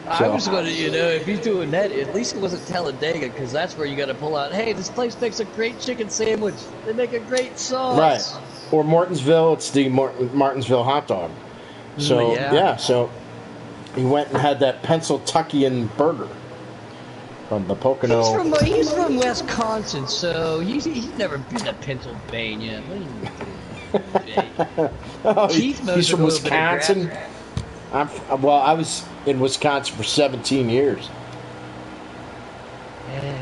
I was going to, if he's doing that, at least it wasn't Talladega, because that's where you got to pull out, hey, this place makes a great chicken sandwich. They make a great sauce. Right. Or Martinsville, it's the Martinsville hot dog. So, so he went and had that Pennsyltuckian burger from the Pocono. He's from Wisconsin, so he's never been to Pennsylvania. He's from Wisconsin. I was in Wisconsin for 17 years.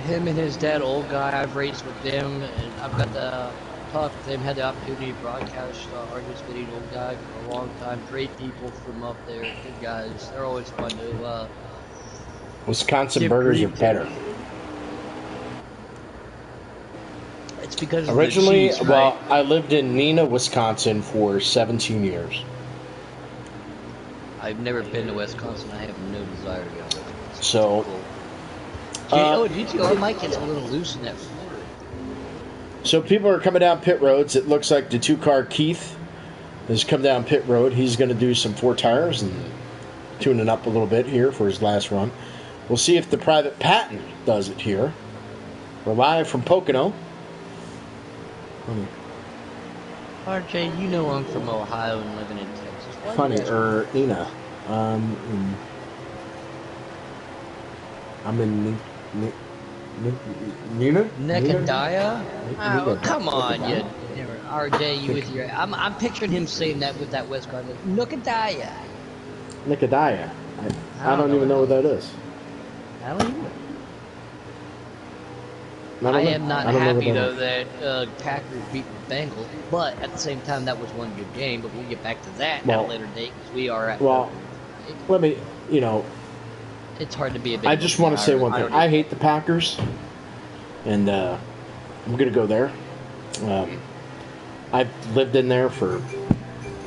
Him and his dad, old guy, I've raced with them, and I've got to talk with them, had the opportunity to broadcast Argus Video, old guy, for a long time. Great people from up there, good guys. They're always fun to Wisconsin burgers are better. It's because originally, of the cheese, right? I lived in Neenah, Wisconsin for 17 years. I've never been to Wisconsin. I have no desire to go to Wisconsin. So, cool. GTR mic gets a little loose in that floor. So people are coming down pit roads. It looks like the 2-car Keith has come down pit road. He's going to do some 4 tires and tuning up a little bit here for his last run. We'll see if the Private Patton does it here. We're live from Pocono. RJ, you know I'm from Ohio and living in Texas. Funny, Nina. I'm in Nina? Nekadiah? Oh, come on, you RJ, you with your... I'm picturing him saying that with that West Coast. Nekadiah. Nekadiah. I don't even know what that is. I don't either. I am not happy, though, that Packers beat the Bengals, but at the same time, that was one good game, but we'll get back to that at a later date, because we are at... let me, it's hard to be a big... I just want to say one thing. I hate the Packers, and I'm going to go there. I've lived in there for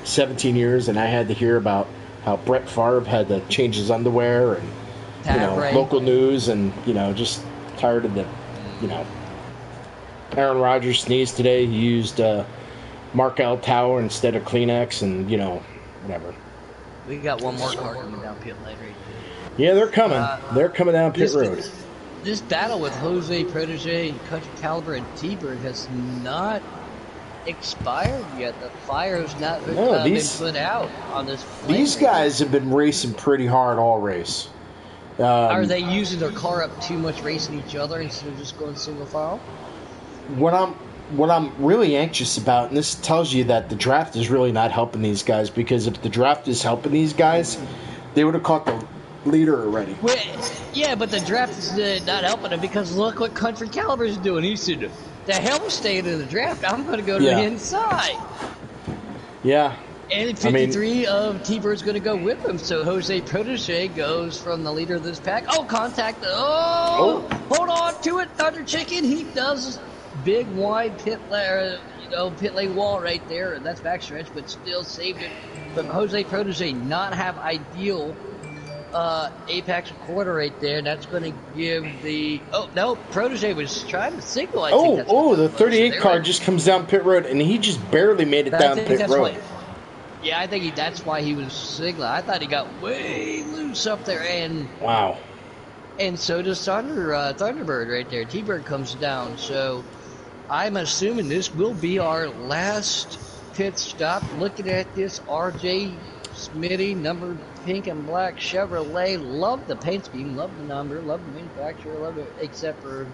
17 years, and I had to hear about how Brett Favre had to change his underwear, and, local news, and, just tired of the... Aaron Rodgers sneezed today. He used Markel Tower instead of Kleenex, and whatever. We got one more car coming down pit lane. Yeah, they're coming. They're coming down pit road. This battle with Jose Protege, Country Caliber, and T-Bird has not expired yet. The fire has not been put out on this. These guys have been racing pretty hard all race. Are they using their car up too much, racing each other instead of just going single file? What I'm really anxious about, and this tells you that the draft is really not helping these guys, because if the draft is helping these guys, they would have caught the leader already. Well, yeah, but the draft is not helping them, because look what Country Caliber is doing. He said, the hell with staying in the draft. I'm going to go to the inside. Yeah. And 53 of T-Bird's going to go with him. So Jose Protege goes from the leader of this pack. Oh, contact. Hold on to it, Thunder Chicken. He does big wide pit lane wall right there, and that's backstretch, but still saved it. But Jose Protege not have ideal apex quarter right there, and that's going to give the... Oh, no, Protege was trying to signal, I think. The 38 car just comes down pit road, and he just barely made it down pit road. Yeah, I think that's why he was signaling. I thought he got way loose up there, and... Wow. And so does Thunderbird right there. T-Bird comes down, so I'm assuming this will be our last pit stop. Looking at this RJ Smitty, numbered pink and black Chevrolet. Love the paint scheme, love the number, love the manufacturer, love it, except for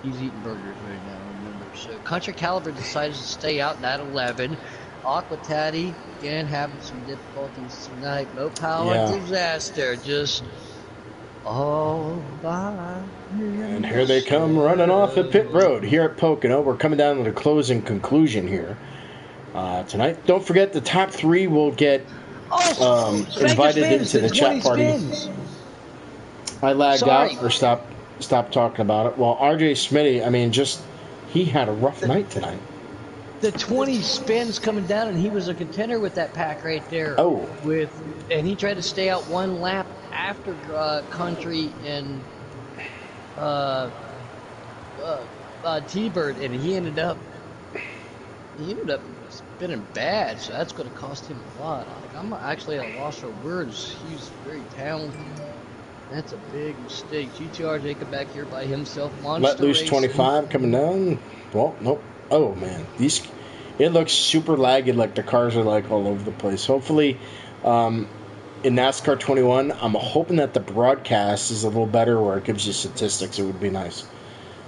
he's eating burgers right now, remember. So Country Caliber decides to stay out at 11. Aqua Tatty, again, having some difficulties tonight. No power disaster, just all by. And here they come running off the pit road here at Pocono. We're coming down to the closing conclusion here tonight. Don't forget, the top 3 will get invited into the chat party. I lagged out or stopped talking about it. Well, RJ Smitty, he had a rough night tonight. The 20 spins coming down, and he was a contender with that pack right there. And he tried to stay out one lap after Country and T-Bird, and he ended up spinning bad, so that's going to cost him a lot. Like, I'm actually at a loss for words. He's very talented. That's a big mistake. GTR Jacob back here by himself. Let Monster loose Racing. 25 coming down. Well, nope. Oh man, it looks super laggy. Like the cars are like all over the place. Hopefully, in NASCAR 21, I'm hoping that the broadcast is a little better, where it gives you statistics. It would be nice.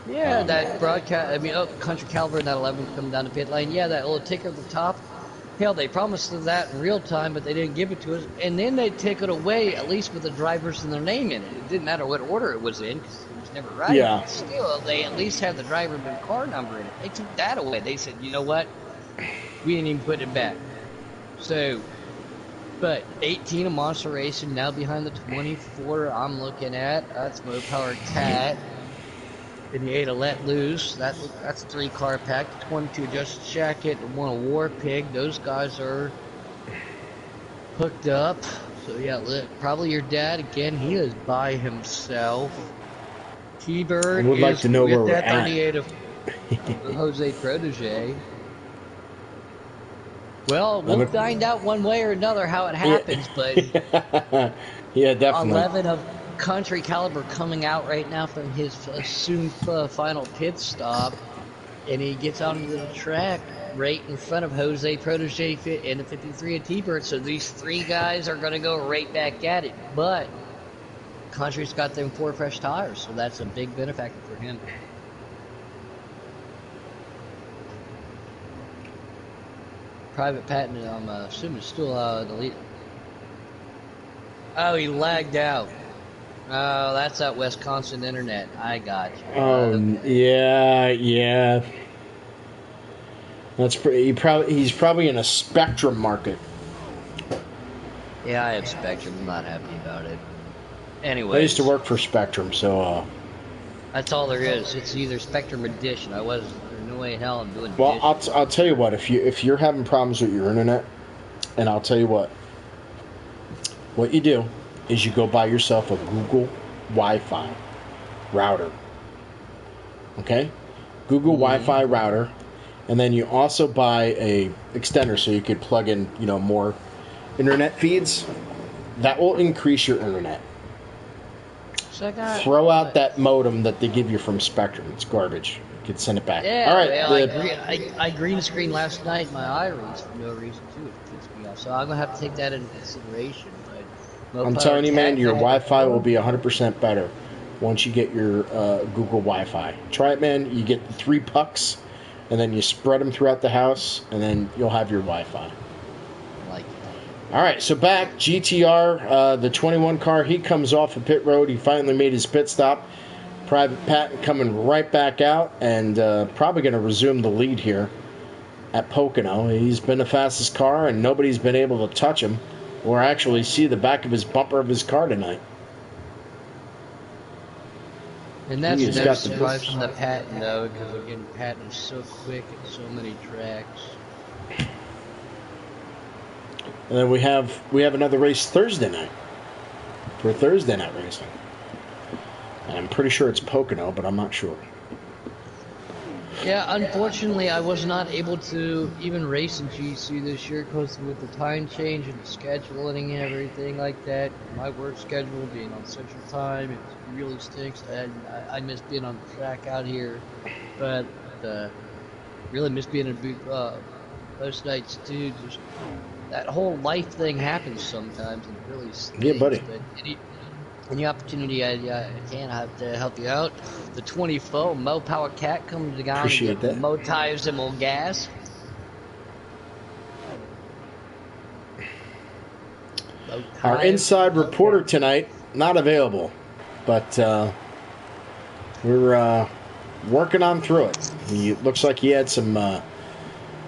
Yeah, that broadcast. I mean, Country Caliber in that 11 coming down the pit lane. Yeah, that little ticker at the top. Hell, they promised us that in real time, but they didn't give it to us. And then they take it away, at least with the drivers and their name in it. It didn't matter what order it was in, because it was never right. Yeah. But still, they at least had the driver and the car number in it. They took that away. They said, you know what? We didn't even put it back. So, but 18 of Monster Racing now behind the 24 I'm looking at. That's Mo Power Cat. And the 8 of Let Loose. That's a 3-car pack. The 22 Just Jacket and 1 of War Pig. Those guys are hooked up. So yeah, probably your dad again. He is by himself. T-Bird I would like to know with where we're that at. 38 of Jose Protege. Well, we'll find out one way or another how it happens, but yeah, definitely. 11 of Country Caliber coming out right now from his soon final pit stop, and he gets onto the track right in front of Jose Protege and the 53 of T-Bird. So these 3 guys are going to go right back at it, but Country's got them 4 fresh tires, so that's a big benefactor for him. Private Patent, I'm assuming, still the lead. Oh, he lagged out. Oh, that's that Wisconsin internet. I got you. Yeah. That's pretty. He's probably in a Spectrum market. Yeah, I have Spectrum. I'm not happy about it. Anyway, I used to work for Spectrum, so. That's all there is. It's either Spectrum or Dish, and there's no way in hell I'm doing Well, Dish. I'll tell you what. If you're having problems with your internet, and I'll tell you what you do is you go buy yourself a Google Wi-Fi router. Okay, Google Wi-Fi router, and then you also buy a extender so you could plug in more internet feeds. That will increase your internet. Throw out that modem that they give you from Spectrum. It's garbage. You can send it back. Yeah, all right. well, I green screened last night my iRays for no reason too. It pissed me off. So I'm gonna have to take that into consideration. But I'm telling you, man, your Wi-Fi will be 100% better once you get your Google Wi-Fi. Try it, man. You get 3 pucks, and then you spread them throughout the house, and then you'll have your Wi-Fi. Like it. All right, so back, GTR, the 21 car, he comes off of pit road. He finally made his pit stop. Private Patent coming right back out and probably going to resume the lead here at Pocono. He's been the fastest car, and nobody's been able to touch him or actually see the back of his bumper of his car tonight. And that's no surprise from the Patent, though, because, again, Patent is so quick at so many tracks. And then we have another race Thursday night for Thursday night racing. I'm pretty sure it's Pocono, but I'm not sure. Yeah, unfortunately, I was not able to even race in GC this year because with the time change and the scheduling and everything like that, my work schedule being on Central Time, it really stinks. I miss being on the track out here, but really miss being in most nights too. Just that whole life thing happens sometimes, and it really stinks. Yeah, buddy. But any opportunity I can, I have to help you out. The 24 Mo Power Cat comes to down and get Mo tires and more gas. Our inside reporter tonight, not available, but we're working on through it. He looks like he had some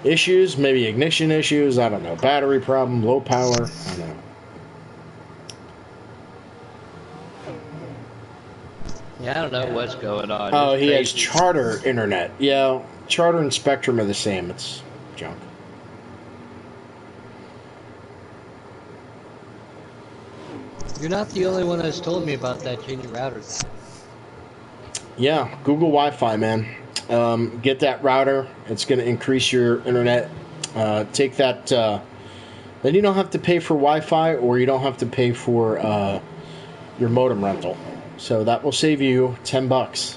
issues, maybe ignition issues, I don't know, battery problem, low power, I don't know. Yeah, I don't know what's going on. Oh, he has Charter internet. Yeah, Charter and Spectrum are the same. It's junk. You're not the only one that's told me about that changing routers. Yeah, Google Wi-Fi, man. Get that router. It's going to increase your internet. Take that. Then you don't have to pay for Wi-Fi, or you don't have to pay for your modem rental. So that will save you $10.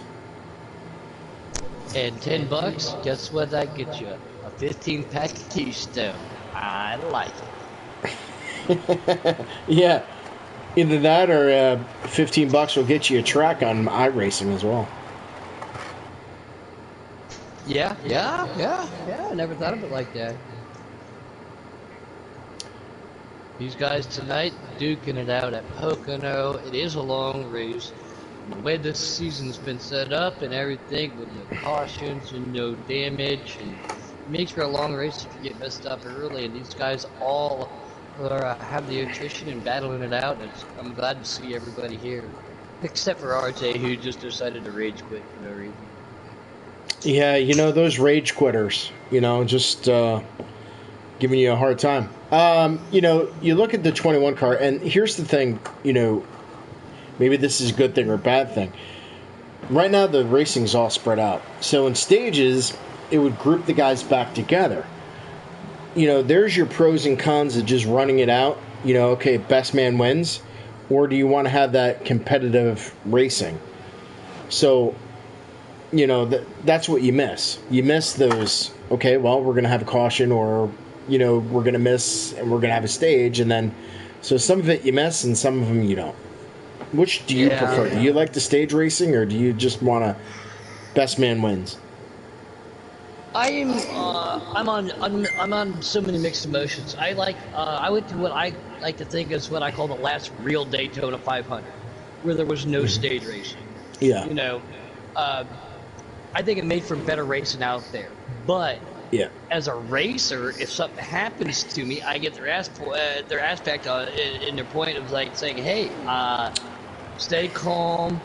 And $10, guess what that gets you? A 15-pack of Keystone. I like it. Yeah, either that or $15 will get you a track on iRacing as well. Yeah. I never thought of it like that. These guys tonight duking it out at Pocono. It is a long race. The way this season's been set up and everything, with no cautions and no damage, and it makes for a long race if you get messed up early. And these guys all have the attrition and battling it out. And I'm glad to see everybody here, except for RJ, who just decided to rage quit for no reason. Yeah, those rage quitters, just giving you a hard time. You look at the 21 car, and here's the thing, maybe this is a good thing or a bad thing. Right now, the racing's all spread out. So in stages, it would group the guys back together. There's your pros and cons of just running it out. Okay, best man wins. Or do you want to have that competitive racing? So, that's what you miss. You miss those, okay, well, we're going to have a caution, or, we're going to miss and we're going to have a stage. And then, so some of it you miss and some of them you don't. Which do you prefer? Do you like the stage racing, or do you just want to best man wins? I'm on so many mixed emotions. I went to what I like to think is what I call the last real Daytona 500, where there was no stage racing. Yeah. I think it made for better racing out there. But yeah, as a racer, if something happens to me, I get their aspect in their point of like saying, hey, stay calm.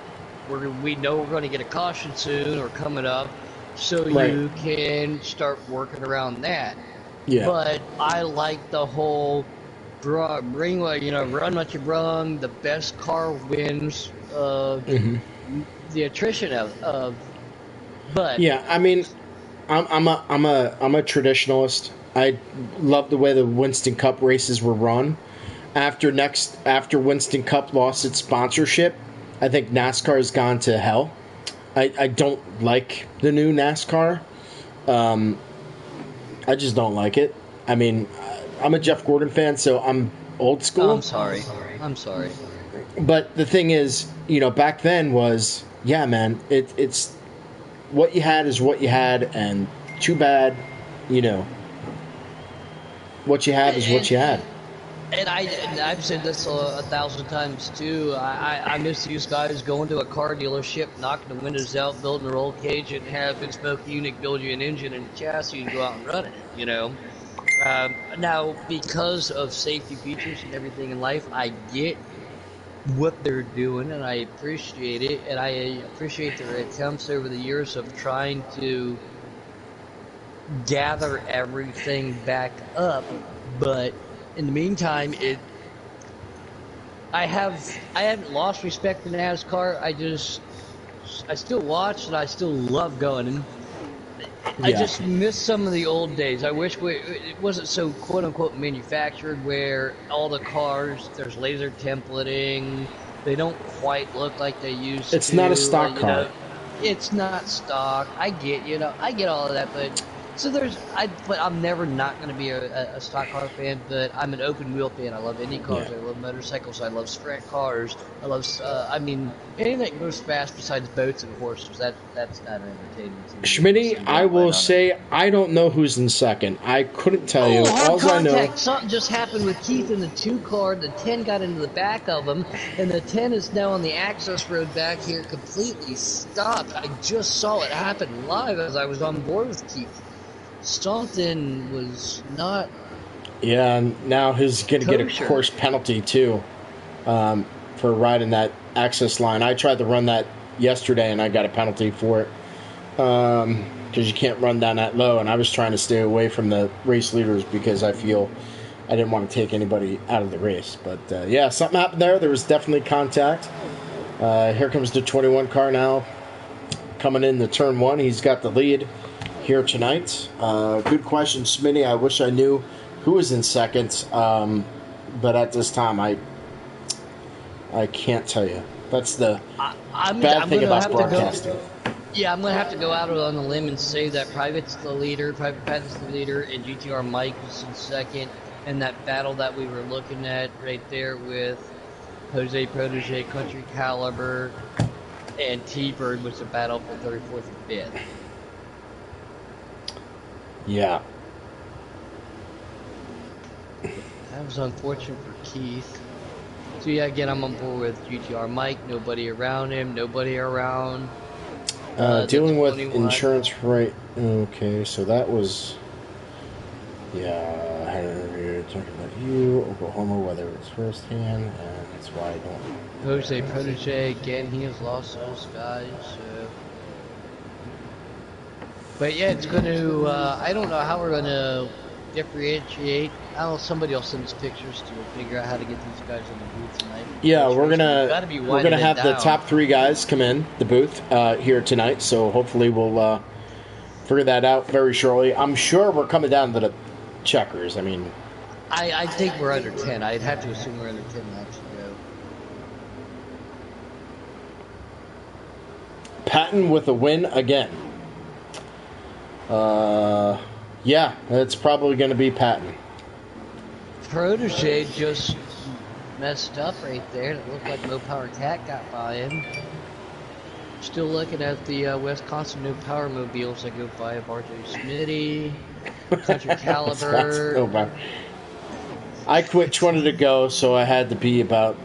We know we're going to get a caution soon or coming up, so you can start working around that. Yeah. But I like the whole run what you brung. The best car wins. The attrition of. But yeah, I mean, I'm a traditionalist. I love the way the Winston Cup races were run. After Winston Cup lost its sponsorship, I think NASCAR has gone to hell. I don't like the new NASCAR. I just don't like it. I mean, I'm a Jeff Gordon fan, so I'm old school. I'm sorry. But the thing is, back then was, yeah, man, it's what you had is what you had, and too bad, what you have is what you had. And I've said this 1,000 times too. I miss these guys going to a car dealership, knocking the windows out, building a roll cage, and having Smokey Unique build you an engine and a chassis and go out and run it. Now, because of safety features and everything in life, I get what they're doing, and I appreciate it, and I appreciate their attempts over the years of trying to gather everything back up. But in the meantime, I haven't lost respect for NASCAR. I still watch and I still love going. And I just miss some of the old days. I wish it wasn't so quote unquote manufactured, where all the cars, there's laser templating. They don't quite look like they used to. It's not a stock car. It's not stock. I get all of that, but but I'm never not going to be a stock car fan, but I'm an open wheel fan. I love Indy cars. I love motorcycles. I love sprint cars. I love, anything that goes fast besides boats and horses. That's not entertaining to me. Schmitty, I will say I don't know who's in second. I couldn't tell you. Hard All I know. Something just happened with Keith in the 2 car. The 10 got into the back of him, and the 10 is now on the access road back here, completely stopped. I just saw it happen live as I was on board with Keith. Something was not. Yeah, and now he's going to get a course penalty too, for riding that access line. I tried to run that yesterday, and I got a penalty for it, because you can't run down that low. And I was trying to stay away from the race leaders because I feel I didn't want to take anybody out of the race. But yeah, something happened there. There was definitely contact. Here comes the 21 car now. coming in the turn 1. He's got the lead here tonight. Good question, Smitty. I wish I knew who was in second, but at this time, I can't tell you. That's the bad thing about broadcasting. Yeah, I'm going to have to go out on a limb and say that Private's the leader, Private Patton's the leader, and GTR Mike was in second. And that battle that we were looking at right there with Jose Protege, Country Caliber, and T-Bird was a battle for 34th and 5th. Yeah. That was unfortunate for Keith. So yeah, again, I'm on board with GTR Mike. Nobody around him. Nobody around. Dealing with insurance, right? Okay, so that was. Yeah, I had an interview talking about you, Oklahoma, whether it's firsthand, and that's why I don't. Jose Protege, again, he has lost those guys. But yeah, it's going to. I don't know how we're going to differentiate. I don't know. Somebody else send us pictures to figure out how to get these guys in the booth tonight. Yeah, we're gonna have the top 3 guys come in the booth here tonight. So hopefully we'll figure that out very shortly. I'm sure we're coming down to the checkers. I mean, I think we're under 10. I'd have to assume we're under 10 laps to go. Patton with a win again. Yeah, it's probably going to be Patton. Protege just messed up right there. It looked like No Power Cat got by him. Still looking at the Wisconsin No Power mobiles that go by of RJ Smitty, Country Caliber. I quit wanted to go, so I had to be about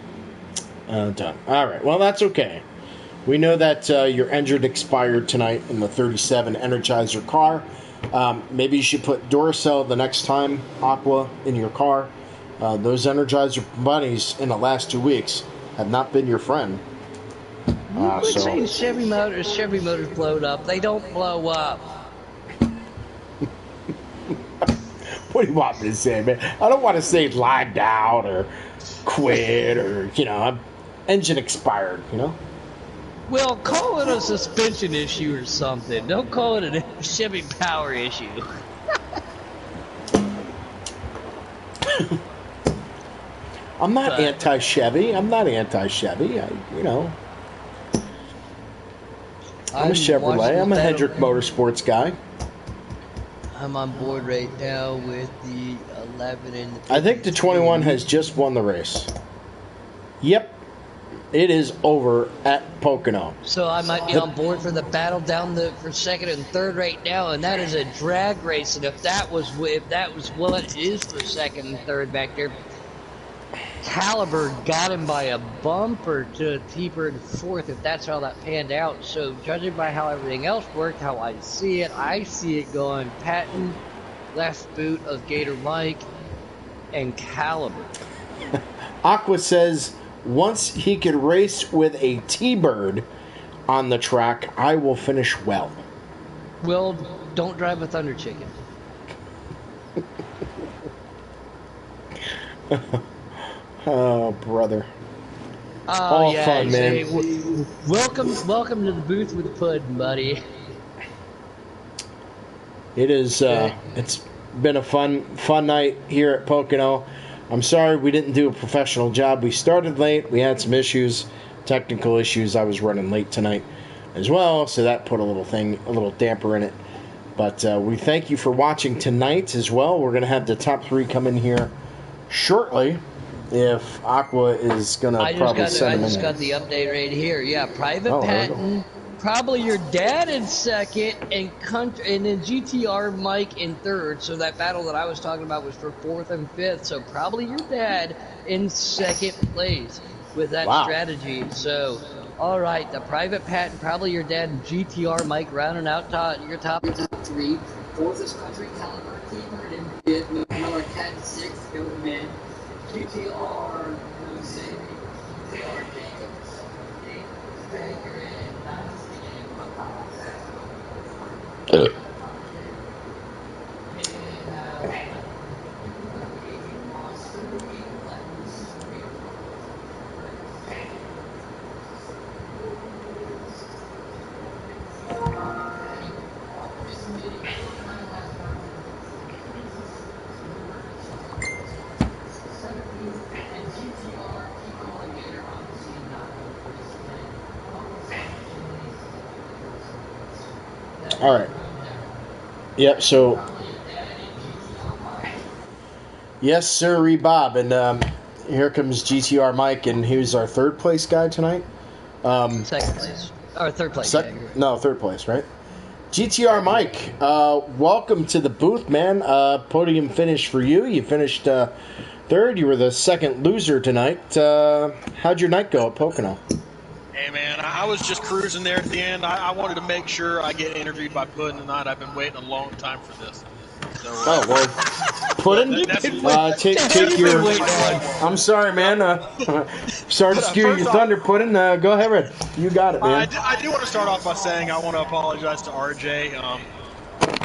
done. All right, well, that's okay. We know that your engine expired tonight in the 37 Energizer car. Maybe you should put Duracell the next time, Aqua, in your car. Those Energizer bunnies in the last 2 weeks have not been your friend. Saying Chevy Motors blowed up. They don't blow up. What do you want me to say, man? I don't want to say lie down or quit or, engine expired, Well, call it a suspension issue or something. Don't call it a Chevy power issue. I'm not anti-Chevy. I'm a Chevrolet. I'm a Hendrick Motorsports guy. I'm on board right now with the 11 and the 15. I think the 21 has just won the race. Yep. It is over at Pocono. So I might be on board for the battle down for second and third right now, and that is a drag race. And if that was what it is for second and third back there, Caliber got him by a bumper to T-Bird fourth, if that's how that panned out. So judging by how everything else worked, how I see it going Patton, left boot of Gator Mike, and Caliber. Aqua says, once he could race with a T-Bird on the track, I will finish well. Well, don't drive a Thunder Chicken. Oh, brother. Oh, all fun, man. Welcome to the booth with Puddin', buddy. It is. It's been a fun night here at Pocono. I'm sorry we didn't do a professional job. We started late. We had some issues, technical issues. I was running late tonight as well, so that put a little damper in it. But we thank you for watching tonight as well. We're going to have the top 3 come in here shortly. If Aqua is going to probably send them in. I just got the update right here. Yeah, Private Patton, probably your dad in second, and then GTR Mike in third. So that battle that I was talking about was for fourth and fifth. So probably your dad in second place with that strategy. So, all right, the Private Patton, probably your dad, and GTR Mike rounding out your top 3. Fourth is Country Caliber, T-Bird in fifth, Miller Cat in sixth, Goatman. GTR, GTR Jacobs, Baker, All right. Yep. So, yes, sir, Bob, and here comes GTR Mike, and he was our third place guy tonight. Second place. Or third place, yeah, you're right. No, third place, right? GTR Mike, welcome to the booth, man. Podium finish for you. You finished third. You were the second loser tonight. How'd your night go at Pocono? Hey, man, I was just cruising there at the end. I wanted to make sure I get interviewed by Puddin tonight. I've been waiting a long time for this. So, Oh, well, Puddin, take your... I'm sorry, man. Sorry to steal your thunder, Puddin. Go ahead. You got it, man. I do want to start off by saying I want to apologize to RJ.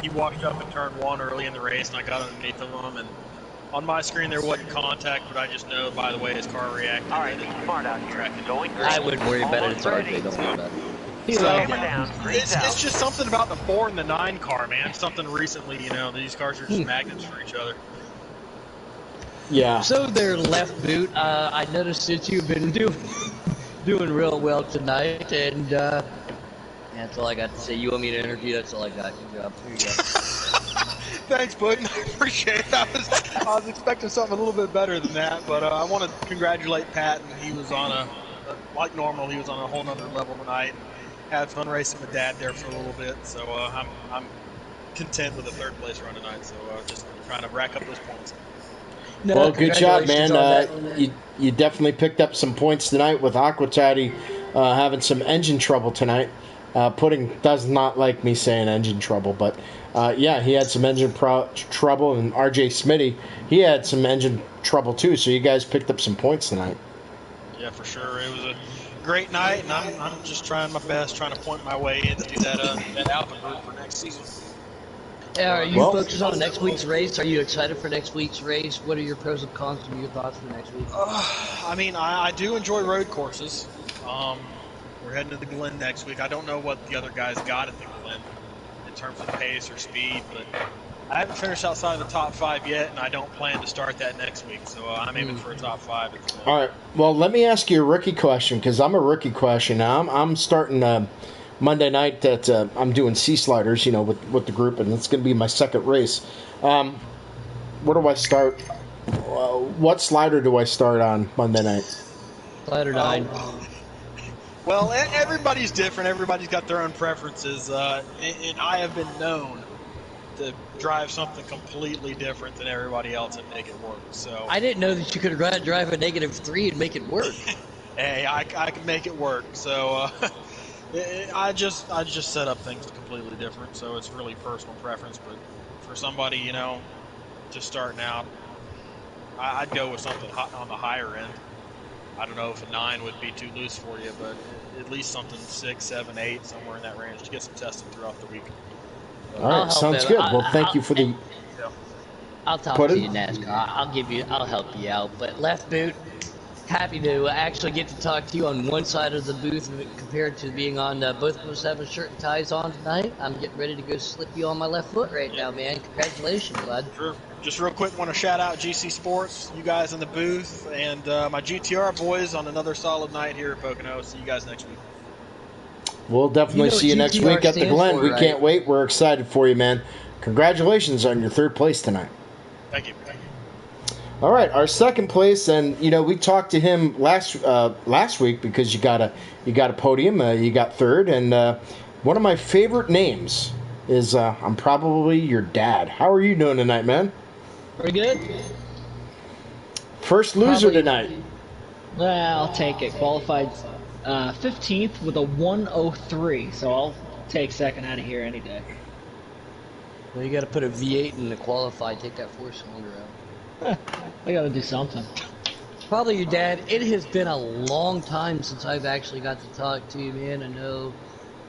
He walked up in turn one early in the race, and I got underneath of him, and on my screen there wasn't contact, but I just know by the way his car reacted. All right, be smart out here. I wouldn't worry about it. It's RJ. Don't worry about it. It's just something about the 4 and the 9 car, man. Something recently, these cars are just magnets for each other. Yeah. So their left boot, I noticed that you've been doing real well tonight, and that's all I got to say. You want me to interview? That's all I got. Good job. Here you go. Thanks, Puddin. I appreciate it. I was expecting something a little bit better than that, but I want to congratulate Pat. And he was on like normal, he was on a whole nother level tonight. Had fun racing with Dad there for a little bit, so I'm content with a third place run tonight. So just trying to rack up those points. No, well, good job, man. You definitely picked up some points tonight with Aquatati having some engine trouble tonight. Pudding does not like me saying engine trouble, but yeah, he had some engine trouble, and RJ Smitty, he had some engine trouble too. So you guys picked up some points tonight. Yeah, for sure. It was a great night, and I'm just trying my best, trying to point my way into that Alpha group for next season. Are you focused on next week's race? Are you excited for next week's race? What are your pros and cons and your thoughts for next week? I mean, I do enjoy road courses. We're heading to the Glen next week. I don't know what the other guys got at the Glen in terms of pace or speed, but I haven't finished outside of the top 5 yet, and I don't plan to start that next week. So I'm aiming for a top 5. All right. Well, let me ask you a rookie question, because I'm a rookie question now. I'm starting Monday night that I'm doing sea sliders, with the group, and it's going to be my second race. Where do I start? What slider do I start on Monday night? Slider 9. Well, everybody's different. Everybody's got their own preferences, and I have been known to drive something completely different than everybody else and make it work. So I didn't know that you could drive a -3 and make it work. Hey, I can make it work. So I just set up things completely different. So it's really personal preference. But for somebody, just starting out, I'd go with something on the higher end. I don't know if a 9 would be too loose for you, but at least something 6, 7, 8, somewhere in that range to get some testing throughout the week. All right, sounds good. Well, thank you for the... I'll talk to you, NASCAR. I'll help you out. But left boot, happy to actually get to talk to you on one side of the booth compared to being on both of us having shirt and ties on tonight. I'm getting ready to go slip you on my left foot right now, man. Congratulations, bud. Sure. Just real quick, want to shout out GC Sports, you guys in the booth, and my GTR boys on another solid night here at Pocono. See you guys next week. We'll definitely see you next week at the Glen. We can't wait. We're excited for you, man. Congratulations on your third place tonight. Thank you. All right, our second place, and we talked to him last week because you got a podium, you got third, and one of my favorite names is I'm probably your dad. How are you doing tonight, man? Pretty good. First loser tonight. Well, I'll take it. Qualified 15th with a 1:03, so I'll take second out of here any day. Well, you got to put a V8 in the qualify, take that 4-cylinder out. I got to do something. Probably your dad. It has been a long time since I've actually got to talk to you, man. I know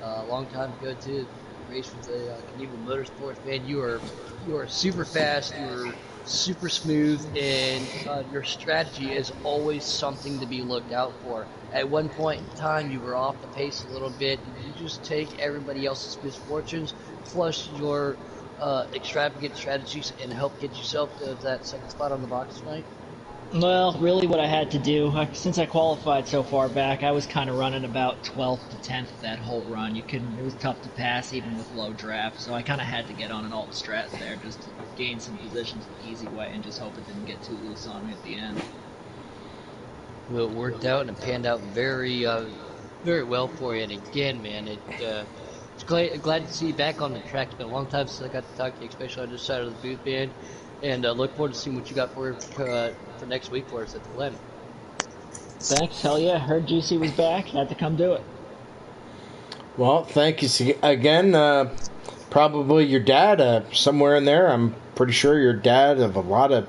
a long time ago, too. Race with the Canadian Motorsports, man. You are super fast. You're super smooth, and your strategy is always something to be looked out for. At one point in time, you were off the pace a little bit. Did you just take everybody else's misfortunes plus your extravagant strategies and help get yourself to that second spot on the box tonight? Well, really, what I had to do, since I qualified so far back, I was kind of running about 12th to 10th that whole run. You couldn't, it was tough to pass even with low draft, so I kind of had to get on an alt strat there just to gain some positions the easy way and just hope it didn't get too loose on me at the end. Well, it worked out and it panned out very well for you. And again, man, it's glad to see you back on the track. It's been a long time since I got to talk to you, especially on this side of the booth, man. And look forward to seeing what you got for next week for us at the Glen. Thanks, hell yeah, heard GC was back, had to come do it. Well, thank you again. Probably your dad, somewhere in there. I'm pretty sure your dad of a lot of.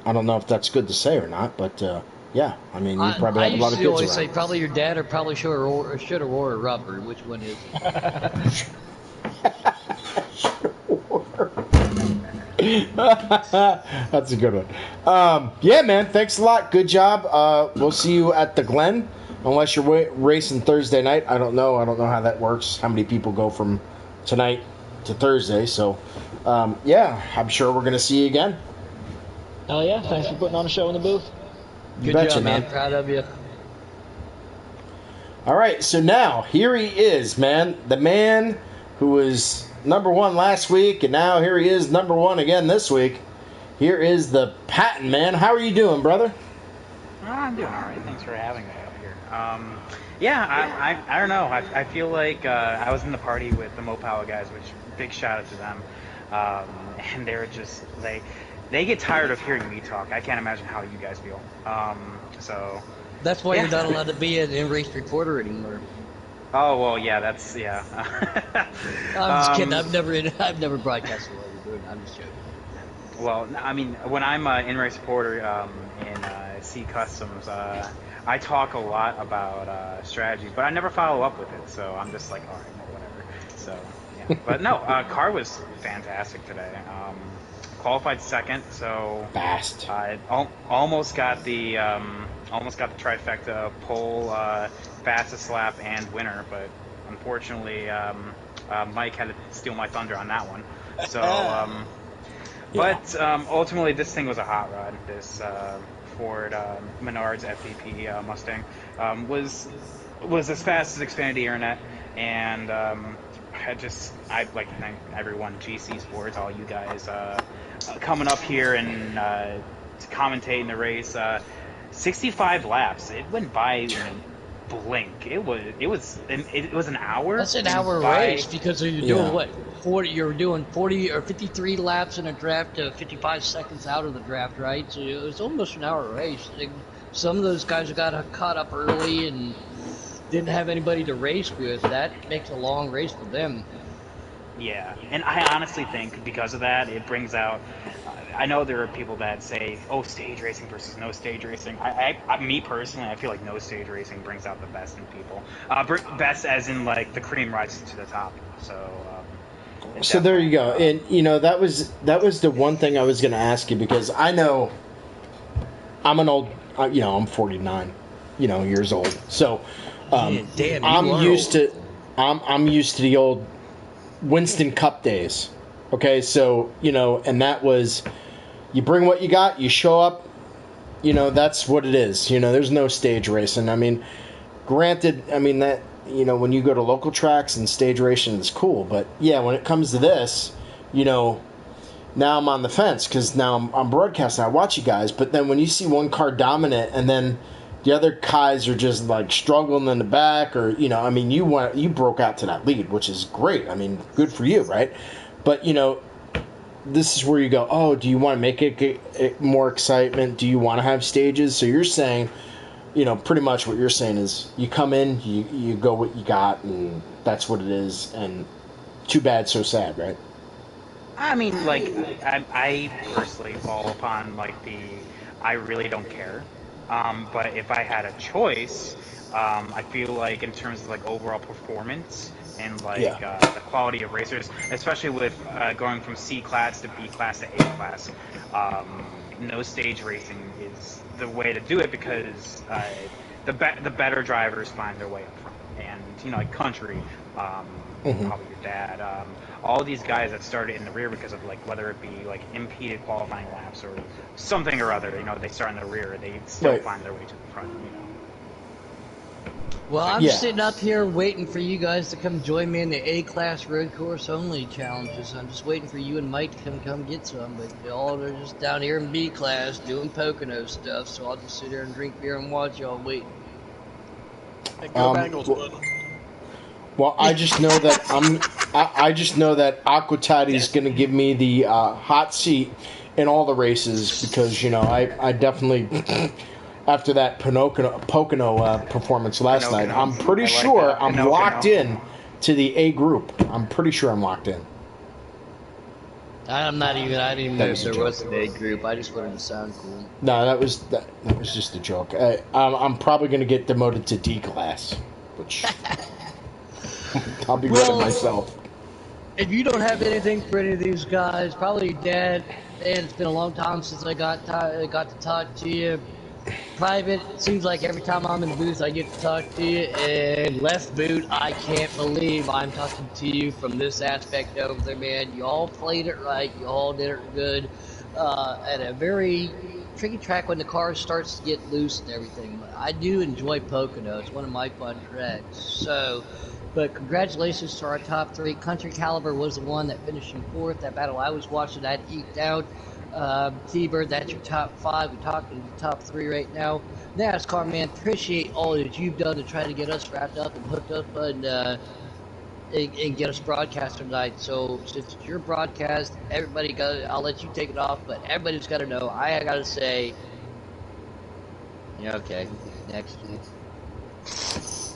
I don't know if that's good to say or not, but yeah. I mean, you probably have a lot of kids I used to always around. say probably your dad or probably should have wore a rubber. Which one is it? That's a good one. Yeah, man. Thanks a lot. Good job. We'll see you at the Glen, unless you're racing Thursday night. I don't know. I don't know how that works. How many people go from tonight to Thursday? So, yeah, I'm sure we're gonna see you again. Hell yeah, thanks for putting on a show in the booth. Good job, man. Proud of you. All right, so now here he is, man. The man who was #1 last week, and now here he is #1 again this week. Here is the Patton man. How are you doing, brother? I'm doing all right. Thanks for having me up here. Yeah, I don't know. I feel like I was in the party with the Mopower guys, which big shout out to them. And they're just they get tired of hearing me talk. I can't imagine how you guys feel. So that's why yeah. You're not allowed to be an in-race reporter anymore. Oh well, yeah, that's yeah. I'm just kidding. I've never broadcasted while you're doing it. I'm just joking. Well, I mean, when I'm an in-race reporter in C Customs, I talk a lot about strategy, but I never follow up with it. So I'm just like, all right, well, whatever. So yeah, but no, car was fantastic today. Qualified second, so fast. I almost got the trifecta: pole, fastest lap, and winner. But unfortunately, Mike had to steal my thunder on that one. So, but ultimately, this thing was a hot rod. This Ford Menards FVP Mustang was as fast as Xfinity Internet, and I'd like to thank everyone, GC Sports, all you guys coming up here and to commentate in the race. 65 laps. It went by in a blink. It was an hour. That's an hour race because you're doing what? 40. You're doing 40 or 53 laps in a draft, 55 seconds out of the draft, right? So it's almost an hour race. Some of those guys got caught up early and didn't have anybody to race with. That makes a long race for them. Yeah, and I honestly think because of that, it brings out. I know there are people that say, "Oh, stage racing versus no stage racing." Me personally, I feel like no stage racing brings out the best in people. Best as in like the cream rises to the top. So there you go, and that was the one thing I was going to ask you, because I know I'm an old, I'm 49, years old, so I'm used to the old Winston Cup days. Okay, so and that was, you bring what you got, you show up, that's what it is. There's no stage racing. I mean, granted, that when you go to local tracks and stage racing is cool, but yeah, when it comes to this, now I'm on the fence, because now I'm broadcasting. I watch you guys, but then when you see one car dominant and then the other guys are just like struggling in the back, or you broke out to that lead, which is great. I mean, good for you, right? But this is where you go, oh, do you want to make it more excitement? Do you want to have stages? So you're saying, pretty much what you're saying is you come in, you go what you got, and that's what it is. And too bad, so sad, right? I mean, like, I personally fall upon like I really don't care. But if I had a choice, I feel like in terms of like overall performance and like the quality of racers, especially with going from C class to B class to A class, no stage racing is the way to do it, because the better drivers find their way up front, and like country. probably your dad. All these guys that started in the rear because of like whether it be like impeded qualifying laps or something or other, they start in the rear, they still Right. find their way to the front. Well, I'm Yeah. sitting up here waiting for you guys to come join me in the A-Class Road Course Only challenges. I'm just waiting for you and Mike to come get some, but y'all are just down here in B-Class doing Pocono stuff, so I'll just sit here and drink beer and watch y'all waiting. Hey, go Bengals, bud. Well, I just know that I just know that Aquatati's going to give me the hot seat in all the races because I definitely after that Pocono performance last night, I'm pretty sure I'm locked in to the A group. I'm pretty sure I'm locked in. I didn't even know if there was an A group. I just wanted to sound cool. No, that was just a joke. I'm probably going to get demoted to D class, which I'll be rid of myself. If you don't have anything for any of these guys, probably Dad. And it's been a long time since I got to talk to you. Private, it seems like every time I'm in the booth I get to talk to you, and left boot, I can't believe I'm talking to you from this aspect over there, man. Y'all played it right, y'all did it good, at a very tricky track when the car starts to get loose and everything. But I do enjoy Pocono, it's one of my fun tracks. So, but congratulations to our top three. Country Caliber was the one that finished in fourth. That battle I was watching, that eked out. T-Bird, that's your top five. We're talking the top three right now. NASCAR, man, appreciate all that you've done to try to get us wrapped up and hooked up and get us broadcast tonight. So since it's your broadcast, everybody I'll let you take it off, but everybody's got to know. I got to say, yeah, okay, next.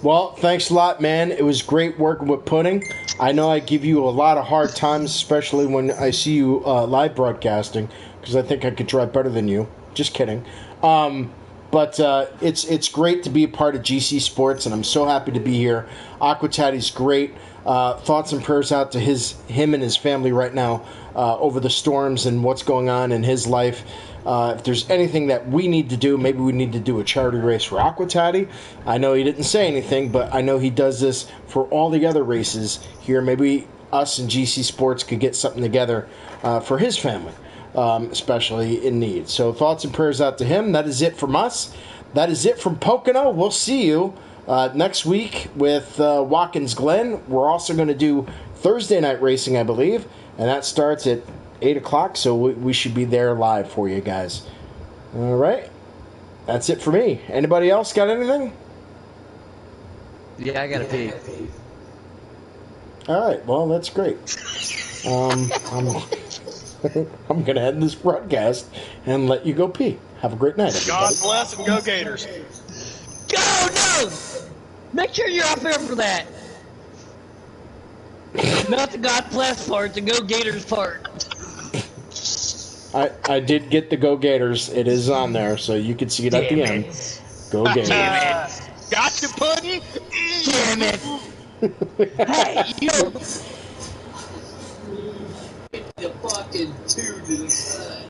Well, thanks a lot, man. It was great working with Pudding. I know I give you a lot of hard times, especially when I see you live broadcasting, because I think I could drive better than you. Just kidding. But it's great to be a part of GC Sports, and I'm so happy to be here. Aquatati's great. Thoughts and prayers out to him and his family right now over the storms and what's going on in his life. If there's anything that we need to do, maybe we need to do a charity race for Aquatati. I know he didn't say anything, but I know he does this for all the other races here. Maybe us and GC Sports could get something together for his family, especially in need. So thoughts and prayers out to him. That is it from us. That is it from Pocono. We'll see you next week with Watkins Glen. We're also going to do Thursday night racing, I believe, and that starts at 8 o'clock, so we should be there live for you guys. All right. That's it for me. Anybody else got anything? Yeah, I got to pee. All right. Well, that's great. I'm I'm going to end this broadcast and let you go pee. Have a great night, everybody. God bless and go Gators. Go, no! Make sure you're up here for that. Not the God bless part, the Go Gators part. I did get the Go Gators. It is on there, so you can see it at the end. Go Gators. Damn it. Got you, Pudding? Damn it. Hey,